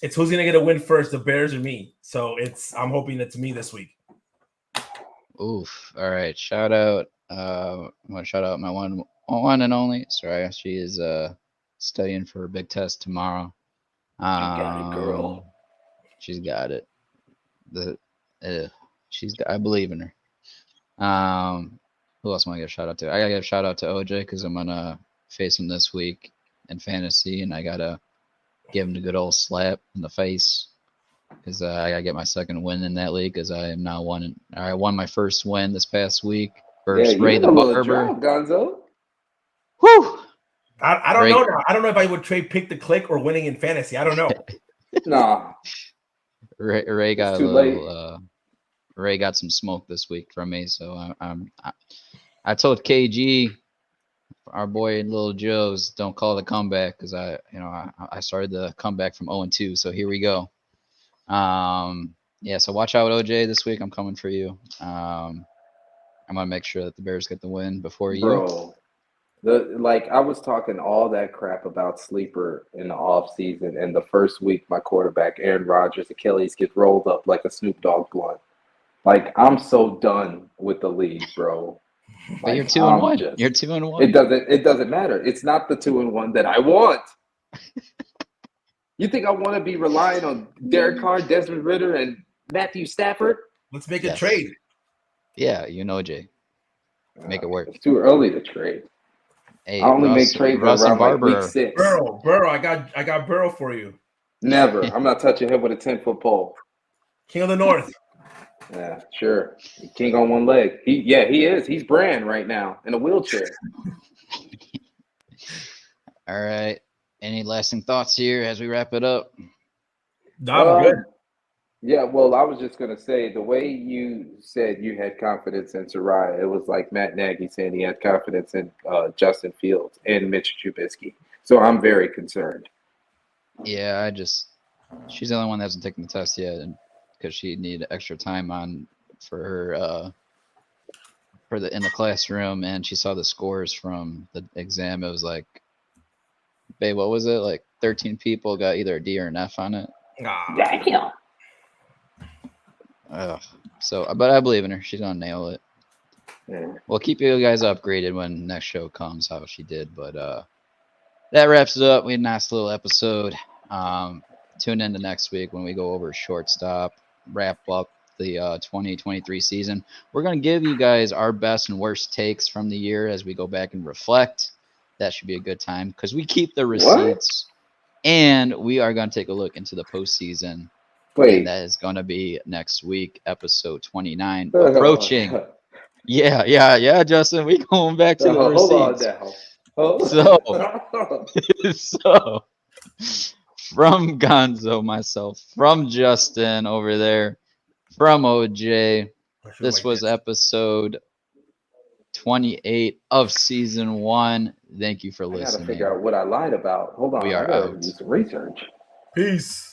It's who's gonna get a win first, the Bears or me. So I'm hoping it's me this week. Oof. All right. Shout out. I want to shout out my one and only. Sorry, she is studying for a big test tomorrow. You got it, girl. She's got it. I believe in her. Who else want to give a shout out to? I gotta give a shout out to OJ because I'm gonna face him this week in fantasy, and I gotta give him a good old slap in the face because I gotta get my second win in that league because I am now won. I won my first win this past week versus Ray the Barber. Gonzo. Whew! I don't know now. I don't know if I would trade pick the click or winning in fantasy. I don't know. Nah. Ray got a little. Ray got some smoke this week from me, so I told KG, our boy Little Joe's, don't call the comeback because I started the comeback from 0-2, so here we go. So watch out, OJ, this week. I'm coming for you. I'm gonna make sure that the Bears get the win before you. Bro, I was talking all that crap about sleeper in the offseason, and the first week my quarterback Aaron Rodgers' Achilles gets rolled up like a Snoop Dogg blunt. Like, I'm so done with the league, bro. But you're 2-1. You're 2-1. It doesn't matter. It's not the 2-1 that I want. You think I want to be relying on Derek Carr, Desmond Ridder, and Matthew Stafford? Let's make a trade. Yeah, Jay. Make it work. It's too early to trade. Hey, I only make trades around like week 6. Burrow, I got Burrow for you. Never. I'm not touching him with a 10-foot pole. King of the North. Yeah, sure. King on one leg. He is. He's Bran right now in a wheelchair. All right. Any lasting thoughts here as we wrap it up? No, I'm good. Yeah, well, I was just going to say, the way you said you had confidence in Soraya, it was like Matt Nagy saying he had confidence in Justin Fields and Mitch Trubisky. So I'm very concerned. Yeah, she's the only one that hasn't taken the test yet, and because she needed extra time for her in the classroom, and she saw the scores from the exam. It was like, babe, what was it? Like 13 people got either a D or an F on it. Damn. But I believe in her. She's gonna nail it. Yeah. We'll keep you guys upgraded when next show comes, how she did. But that wraps it up. We had a nice little episode. Tune in to next week when we go over shortstop, wrap up the 2023 season. We're going to give you guys our best and worst takes from the year as we go back and reflect. That should be a good time because we keep the receipts. And we are going to take a look into the postseason. Wait. And that is going to be next week, episode 29, approaching. Yeah, Justin. We going back to the receipts. So, from Gonzo, myself, from Justin over there, from OJ, this was episode 28 of season 1. Thank you for listening. I gotta figure out what I lied about. Hold on. We are I gotta out. do some research. Peace.